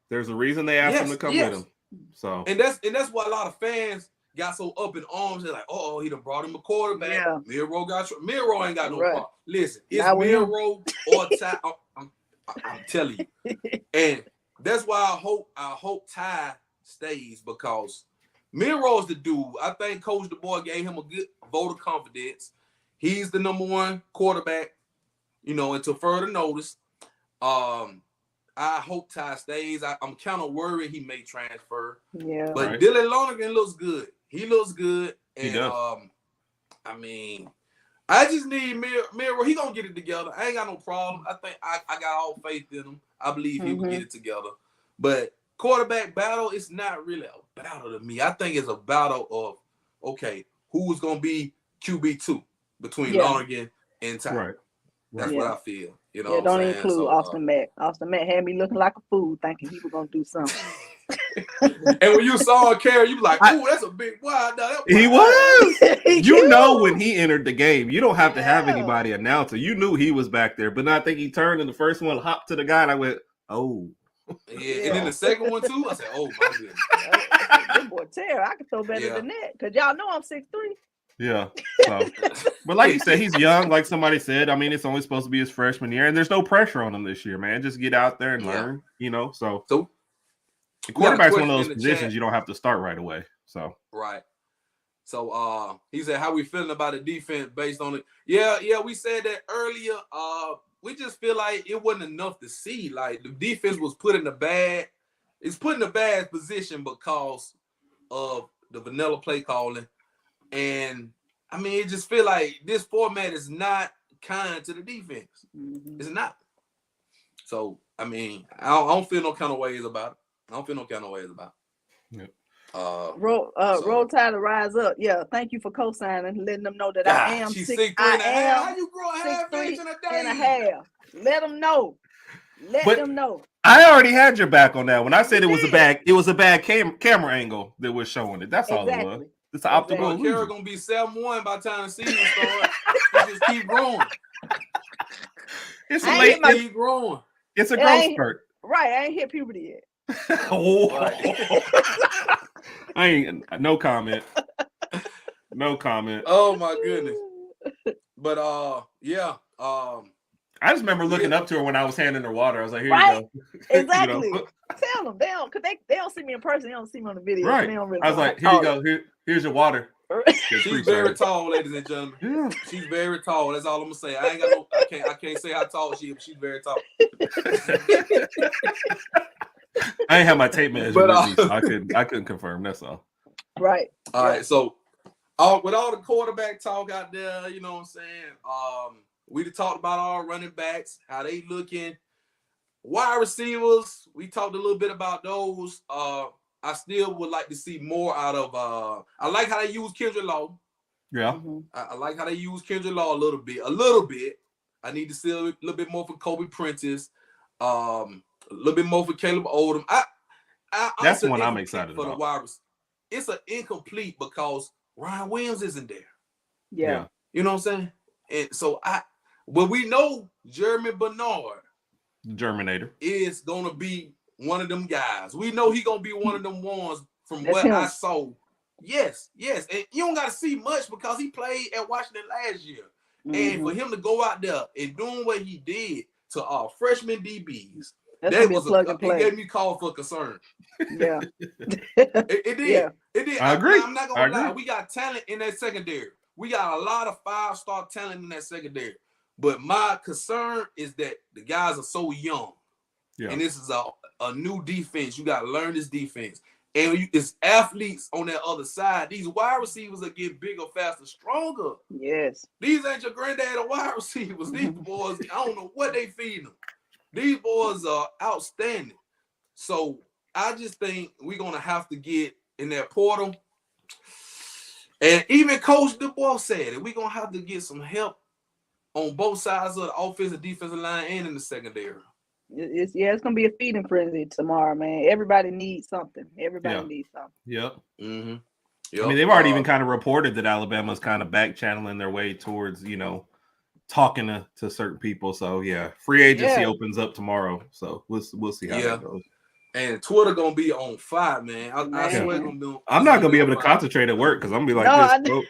There's a reason they asked him to come with him. So and that's why a lot of fans got so up in arms. They're like, oh, he done brought him a quarterback. Yeah. Miro ain't got no problem. Listen, it's Miro or Ty. I'm telling you. And that's why I hope Ty stays, because Miro's the dude. I think Coach DeBoer gave him a good vote of confidence. He's the number one quarterback, until further notice. I hope Ty stays. I'm kind of worried he may transfer. Yeah. But Dylan Lonergan looks good. He looks good. And he does. I mean, I just need Miro. He gonna get it together. I ain't got no problem. I think I got all faith in him. I believe he will get it together. But quarterback battle, it's not really a battle to me. I think it's a battle of, okay, who's gonna be QB2 between Lonergan and Ty. Right. That's what I feel. Don't include Austin Mack. Austin Mack had me looking like a fool, thinking he was gonna do something. And when you saw him carry, you was like, "Ooh, that's a big wild." He was. You know, when he entered the game, you don't have to have anybody announce it. You knew he was back there. But I think he turned in the first one, hopped to the guy, and I went, "Oh." Yeah, and then the second one too, I said, "Oh my goodness." This boy Terry, I can throw better than that, because y'all know I'm 6'3". Yeah. So, but like you said, he's young. Like somebody said, I mean, it's only supposed to be his freshman year, and there's no pressure on him this year, man. Just get out there and learn. So the quarterback's one of those positions you don't have to start right away. So So he said, how we feeling about the defense based on it? Yeah, we said that earlier. We just feel like it wasn't enough to see. Like the defense was put in a bad position because of the vanilla play calling. And I mean, it just feel like this format is not kind to the defense. Mm-hmm. It's not. So I mean, I don't feel no kind of ways about it. Yep. Roll Tide to rise up. Yeah, thank you for co-signing, letting them know that I am 6'3". How you grow half inch in a day? And a half. Let them know. Let them know. I already had your back on that. When I said it was a bad camera angle that was showing it. That's all it was. It's an optical illusion. Carroll gonna be 7-1 by the time the season starts. Just keep growing. It's a late keep growing. It's a growth spurt. Right, I ain't hit puberty yet. I ain't no comment. No comment. Oh my goodness. But I just remember looking up to her when I was handing her water. I was like, here you go. Exactly. Tell them. They don't see me in person. They don't see me on the video. Right. They don't really I was like, here you go. Here's your water. She's very tall, ladies and gentlemen. Yeah. She's very tall. That's all I'm gonna say. I can't say how tall she is, but she's very tall. I ain't have my tape measure with me, so I couldn't confirm. That's all. Right. All right. So with all the quarterback talk out there, you know what I'm saying? We talked about our running backs, how they looking. Wide receivers, we talked a little bit about those. I still would like to see more out of I like how they use Kendrick Law. Yeah. I like how they use Kendrick Law a little bit. I need to see a little bit more for Kobe Prentice. A little bit more for Caleb Odom. That's the one I'm excited for about. the wide receiver. It's an incomplete because Ryan Williams isn't there. Yeah. You know what I'm saying? And so we know Jeremy Bernard, Germinator, is gonna be one of them guys. We know he's gonna be one of them ones from That's what him. I saw. Yes. And you don't gotta see much because he played at Washington last year. And for him to go out there and doing what he did to our freshman DBs, that was plug and play. It gave me call for concern. Yeah. It did. Yeah. It did. I agree. I'm not gonna lie. We got talent in that secondary. We got a lot of 5-star talent in that secondary. But my concern is that the guys are so young. Yeah. And this is a new defense. You got to learn this defense. And it's athletes on that other side. These wide receivers are getting bigger, faster, stronger. Yes. These ain't your granddad of wide receivers. These boys, I don't know what they feed them. These boys are outstanding. So I just think we're going to have to get in that portal. And even Coach DuBois said it. We're going to have to get some help on both sides of the offensive, defensive line and in the secondary. It's gonna be a feeding frenzy tomorrow, man. Everybody needs something. Everybody needs something. Yep. Mm-hmm. I mean, they've already even kind of reported that Alabama's kind of back channeling their way towards, talking to certain people. So yeah, free agency opens up tomorrow. So we'll see how that goes. And Twitter gonna be on fire, man. I swear it's gonna be. I'm not gonna be able to concentrate at work because I'm gonna be like this.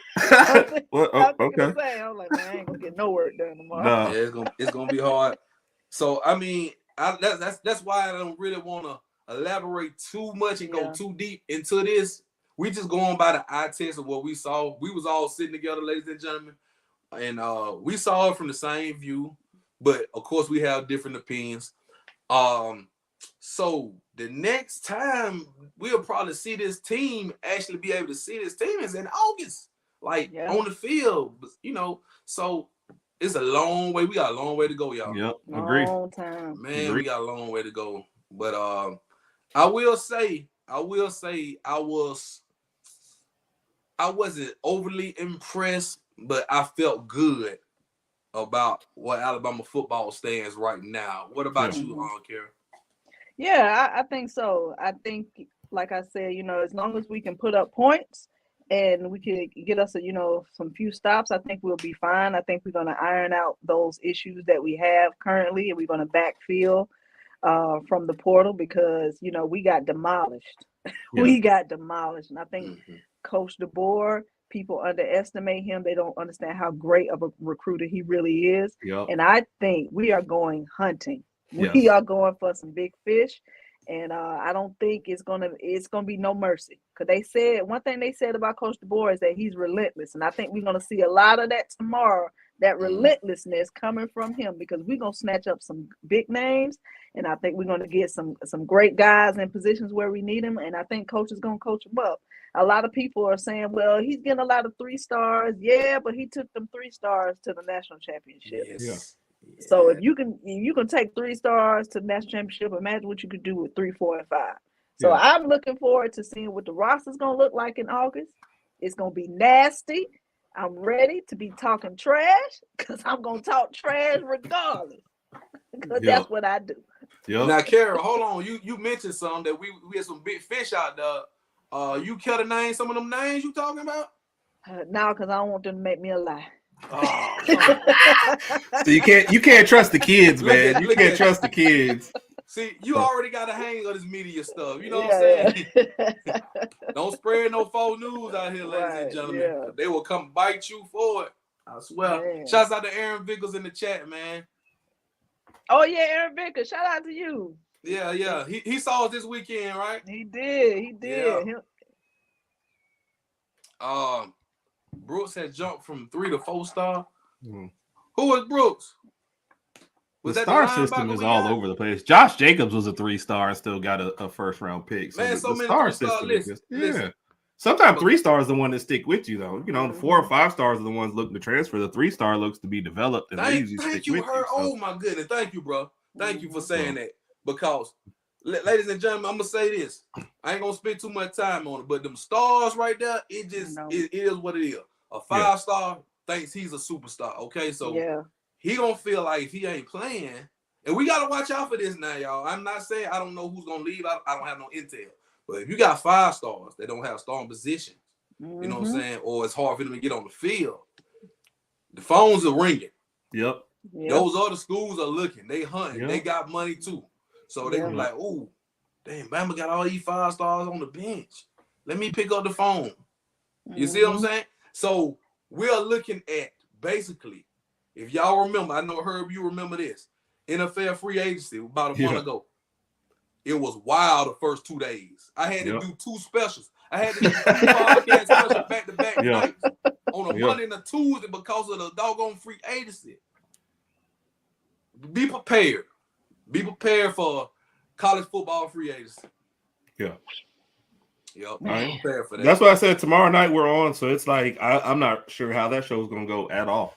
Okay. I'm like, man, I ain't gonna get no work done tomorrow. No. Yeah, it's gonna be hard. So I mean, that's why I don't really want to elaborate too much and go too deep into this. We just going by the eye test of what we saw. We was all sitting together, ladies and gentlemen, and we saw it from the same view, but of course we have different opinions. So the next time we'll probably see this team, actually be able to see this team is in August, on the field, so it's a long way. We got a long way to go, y'all. Yep, agree. Long time. Man, we got a long way to go. But I will say I wasn't overly impressed, but I felt good about what Alabama football stands right now. What about you, Kara? Yeah, I think so. I think, like I said, as long as we can put up points and we can get us some few stops, I think we'll be fine. I think we're going to iron out those issues that we have currently, and we're going to backfill from the portal because we got demolished. We got demolished, and I think Coach DeBoer, people underestimate him. They don't understand how great of a recruiter he really is. Yep. And I think we are going hunting. We are going for some big fish, and I don't think it's gonna be no mercy. Because they said one thing they said about Coach DeBoer is that he's relentless, and I think we're gonna see a lot of that tomorrow. That relentlessness coming from him, because we're gonna snatch up some big names, and I think we're gonna get some great guys in positions where we need them. And I think Coach is gonna coach them up. A lot of people are saying, well, he's getting a lot of 3 stars. Yeah, but he took them 3 stars to the national championship. Yes. Yeah. So if you can take 3 stars to the national championship, imagine what you could do with 3, 4, and 5. So I'm looking forward to seeing what the roster's gonna look like in August. It's gonna be nasty. I'm ready to be talking trash because I'm gonna talk trash regardless. Because that's what I do. Yep. Now, Kara, hold on. You mentioned something that we had some big fish out there. You care to name some of them names you talking about? No, because I don't want them to make me a lie. So you can't trust the kids, man. You can't trust the kids. See, you already got a hang of this media stuff. You know what I'm saying? Don't spread no false news out here, ladies and gentlemen. Yeah. They will come bite you for it. I swear. Man. Shouts out to Aaron Vickers in the chat, man. Oh yeah, Aaron Vickers. Shout out to you. Yeah. He saw us this weekend, right? He did. Yeah. Brooks had jumped from 3 to 4 star. Who was Brooks? The star system is all over the place. Josh Jacobs was a 3-star and still got a first round pick. So man, the many star 3-star system listen. Sometimes 3 stars is the one that stick with you, though. The 4 or 5 stars are the ones looking to transfer. The 3-star looks to be developed and they usually stick with you. Oh my goodness. Thank you, bro. Thank you for saying that. Because, ladies and gentlemen, I'm gonna say this. I ain't gonna spend too much time on it, but them stars right there, it is what it is. A 5-star thinks he's a superstar. Okay, so he gonna feel like if he ain't playing, And we got to watch out for this now, y'all. I'm not saying I don't know who's going to leave. I don't have no intel. But if you got 5 stars that don't have starting positions, you know what I'm saying, or it's hard for them to get on the field, the phones are ringing. Yep. Those other schools are looking. They hunting. Yep. They got money too. So they be like, "Ooh, damn, Bama got all these 5 stars on the bench. Let me pick up the phone." You see what I'm saying? So we're looking at basically, if y'all remember, I know Herb, you remember this. NFL free agency about a month ago. It was wild the first 2 days. I had to do 2 specials. I had to do 2 podcast specials back-to-back nights on a Monday and a Tuesday because of the doggone free agency. Be prepared. Be prepared for college football free agency. Yeah. Yep. I'm prepared for that. That's why I said tomorrow night we're on. So it's like I'm not sure how that show's gonna go at all.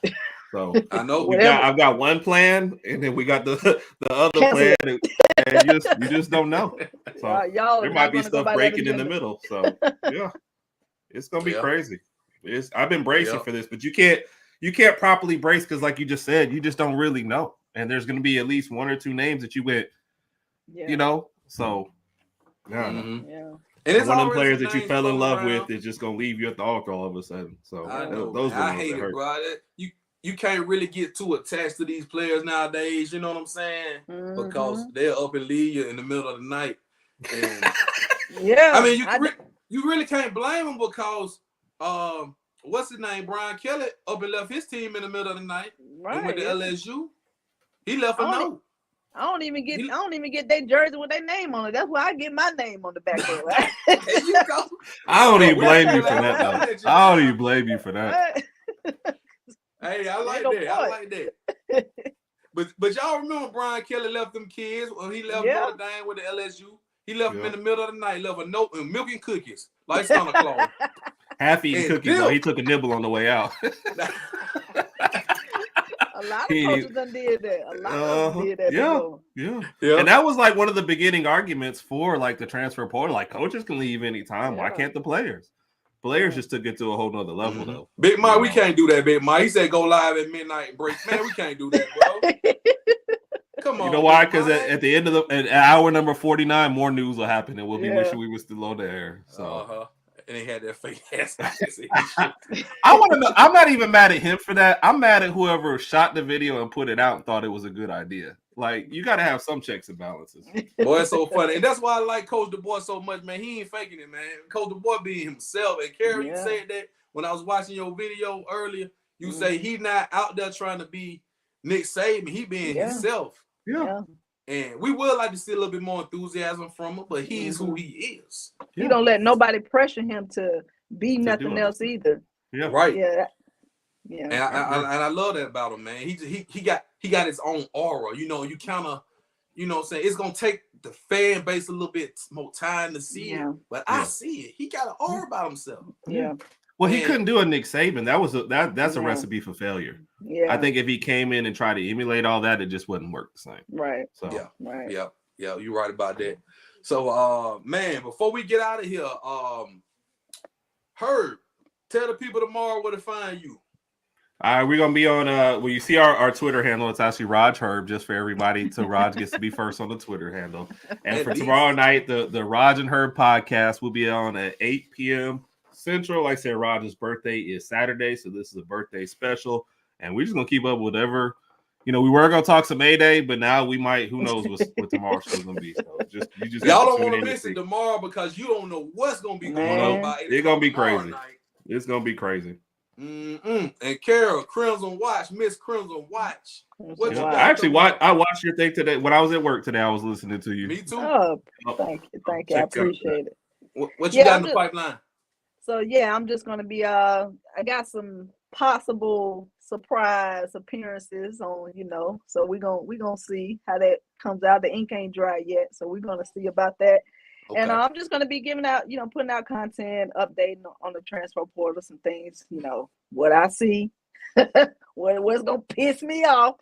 So I know I've got one plan, and then we got the other plan, and you just don't know. So y'all there might be stuff breaking in the middle. So yeah, it's gonna be crazy. I've been bracing for this, but you can't properly brace because, like you just said, you just don't really know. And there's gonna be at least 1 or 2 names that you went, you know. So yeah. And it's one of them players that you fell in love with is just gonna leave you at the altar all of a sudden. So I hate it, bro. You can't really get too attached to these players nowadays. You know what I'm saying? Because they're up and leave you in the middle of the night. And I mean, you really can't blame them because what's his name? Brian Kelly up and left his team in the middle of the night. And went to LSU. He left a note. I don't even get their jersey with their name on it. That's why I get my name on the back of it. There you go. I don't even blame you for that, though. I don't even blame you for that. Hey, I like that. But y'all remember Brian Kelly left them kids when he left Notre Dame with the LSU. He left them in the middle of the night, left a note and milk and cookies like Santa Claus. Half-eaten cookies, though. He took a nibble on the way out. A lot of coaches done did that. A lot of them did that before. Yeah. And that was like one of the beginning arguments for like the transfer portal. Like coaches can leave anytime. Why can't the players? Players just took it to a whole nother level, though. Big Mike, we can't do that, Big Mike. He said go live at midnight and break. Man, we can't do that, bro. Come on. You know why? Because at the end of at hour number 49, more news will happen, and we'll be wishing we were still on the air. So. And they had that fake ass. I want to know. I'm not even mad at him for that. I'm mad at whoever shot the video and put it out and thought it was a good idea. Like, you got to have some checks and balances. Boy, it's so funny. And that's why I like Coach DuBois so much, man. He ain't faking it, man. Coach DuBois being himself. And Carrie, you said that when I was watching your video earlier. You say he's not out there trying to be Nick Saban. He being himself. Yeah. And we would like to see a little bit more enthusiasm from him, but he's who he is. He don't let nobody pressure him to be nothing else either. Yeah. Right. Yeah. And I love that about him, man. He got his own aura. You know, you kind of, you know what I'm saying? It's gonna take the fan base a little bit more time to see it. But I see it. He got an aura about himself. Yeah. Well, he couldn't do a Nick Saban. That's a recipe for failure. Yeah. I think if he came in and tried to emulate all that, it just wouldn't work the same. Right. So Yeah, you're right about that. So man, before we get out of here, Herb, tell the people tomorrow where to find you. All right, we're gonna be on well, you see our Twitter handle, it's actually Raj Herb, just for everybody. So Raj gets to be first on the Twitter handle. And for tomorrow night, the Raj and Herb podcast will be on at 8 p.m. Central. Like I said, Raj's birthday is Saturday, so this is a birthday special, and we're just gonna keep up with whatever. You know, we were gonna talk some Mayday, but now we might. Who knows what tomorrow's show's gonna be? So you just y'all don't want to miss it tomorrow because you don't know what's gonna be going on. It's gonna be crazy. It's gonna be crazy. And Carol, Crimson Watch, Miss Crimson Watch. I watched your thing today when I was at work today. I was listening to you. Me too. Oh, thank you. I appreciate it. What you got in the pipeline? So I'm just gonna be I got some possible surprise appearances on, so we're gonna see how that comes out. The ink ain't dry yet, so we're gonna see about that. Okay. And I'm just gonna be giving out, putting out content, updating on the transfer portal, some things, what I see, what's gonna piss me off.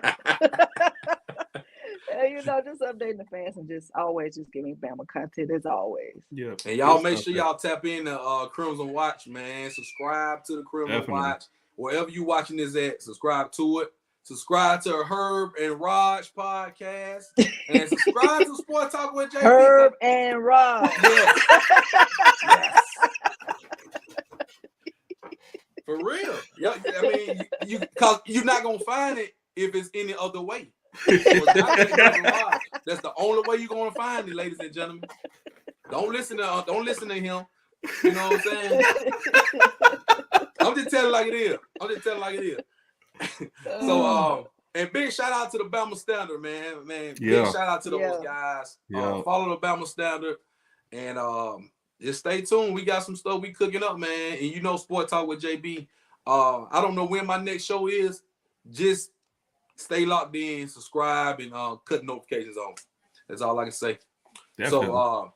And, just updating the fans and just always just giving Bama content as always. Yeah. And y'all make sure y'all tap in the Crimson Watch, man. Subscribe to the Crimson Watch. Wherever you watching this at, subscribe to it Subscribe to Herb and Raj podcast. And subscribe to Sport Talk with JB. Herb and Raj. Yes. Yes. For real. Yeah, I mean, cause you're not gonna find it if it's any other way. That's the only way you're gonna find it, ladies and gentlemen. Don't listen to him. You know what I'm saying? I'm just telling like it is. So and big shout out to the Bama Standard, man. Big shout out to those guys. Follow the Bama Standard and just stay tuned. We got some stuff we cooking up, man. And you know, Sport Talk with JB. I don't know when my next show is. Just stay locked in, subscribe, and cut notifications on. That's all I can say. Definitely. So,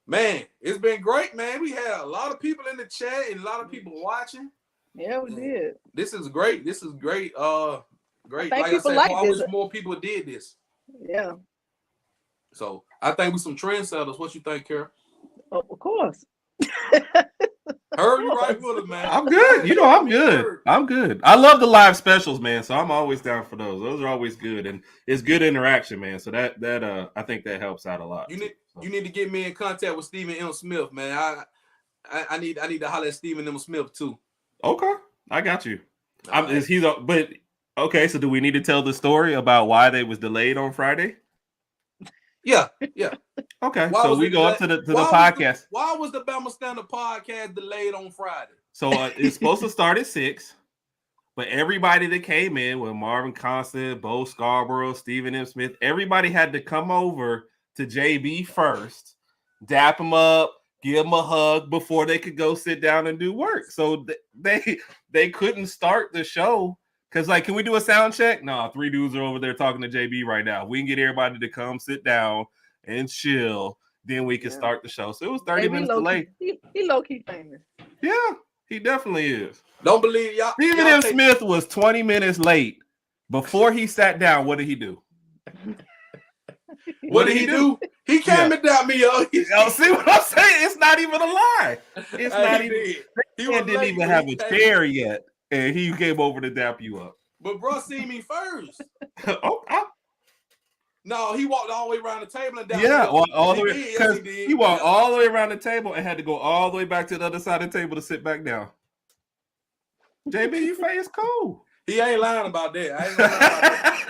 man, it's been great, man. We had a lot of people in the chat and a lot of people watching. Yeah, we did. This is great. Great. Like I said, I wish more people did this. Yeah. So I think we some trendsetters. What you think, Kara? Oh, of course. Herb, you right with it, man. I'm good. You know, I'm good. I'm good. I love the live specials, man. So I'm always down for those. Those are always good, and it's good interaction, man. So that I think that helps out a lot. You need to get me in contact with Stephen M. Smith, man. I need to holler at Stephen M. Smith too. Okay, I got you. But okay. So do we need to tell the story about why they was delayed on Friday? Yeah. Okay, so we go up to the podcast. Why was the Bama Standard podcast delayed on Friday? So it's supposed to start at 6, but everybody that came in with Marvin Constant, Bo Scarborough, Stephen M. Smith, everybody had to come over to JB first, dap him up, give him a hug before they could go sit down and do work. So they couldn't start the show. Because, can we do a sound check? No, 3 dudes are over there talking to JB right now. We can get everybody to come sit down and chill. Then we can start the show. So it was 30 minutes delayed. He low-key famous. Yeah, he definitely is. Don't believe y'all. Stephen M. Smith was 20 minutes late. Before he sat down, what did he do? What did he do? He came and down me, yo. See what I'm saying? It's not even a lie. It's not even. He didn't even have a chair yet. And he came over to dap you up. But bro seen me first. Oh. No, he walked all the way around the table and down. Yeah, all the way. Because he walked all the way around the table and had to go all the way back to the other side of the table to sit back down. JB, you face cool. He ain't lying about that. I ain't lying about that.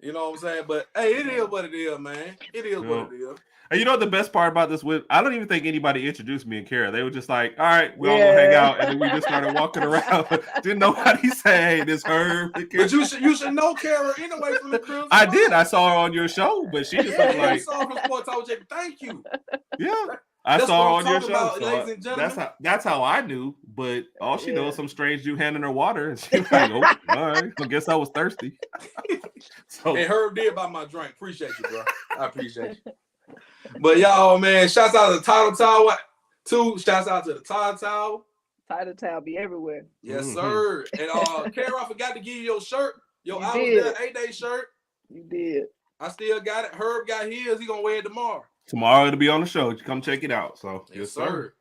You know what I'm saying? But hey, it is what it is, man. It is what it is. And you know what the best part about this was? I don't even think anybody introduced me and Kara. They were just like, all right, we all gonna hang out. And then we just started walking around. Didn't nobody say, hey, this Herb. But you should know Kara anyway from the Crimson. I did. I saw her on your show, but she just was like, saw her from Sport Talk with JB. Thank you. Yeah. I saw her on your show. About, ladies and gentlemen. That's how I knew. But all she knows, some strange dude handing her water. And she was like, oh, all right. I guess I was thirsty. And Herb did buy my drink. Appreciate you, bro. I appreciate you. But y'all, man, shouts out to the Title Tower too. Shouts out to the Title Tower. Title Tower be everywhere. Yes, sir. And Kara, I forgot to give you your shirt. Your I Was There 8-Day shirt. You did. I still got it. Herb got his. He gonna wear it tomorrow. Tomorrow it'll be on the show. Come check it out. So yes, sir.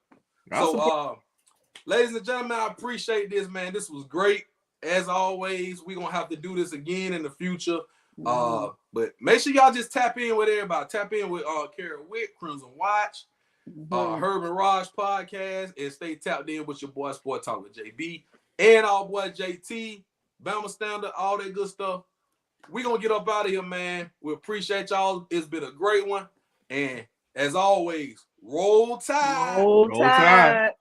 So ladies and gentlemen, I appreciate this, man. This was great. As always, we're gonna have to do this again in the future. But make sure y'all just tap in with everybody. Tap in with Kara Witt, Crimson Watch, Herb and Raj podcast, and stay tapped in with your boy Sport Talk with JB and our boy JT, Bama Standard, all that good stuff. We're gonna get up out of here, man. We appreciate y'all. It's been a great one. And as always, roll tide. Roll tide.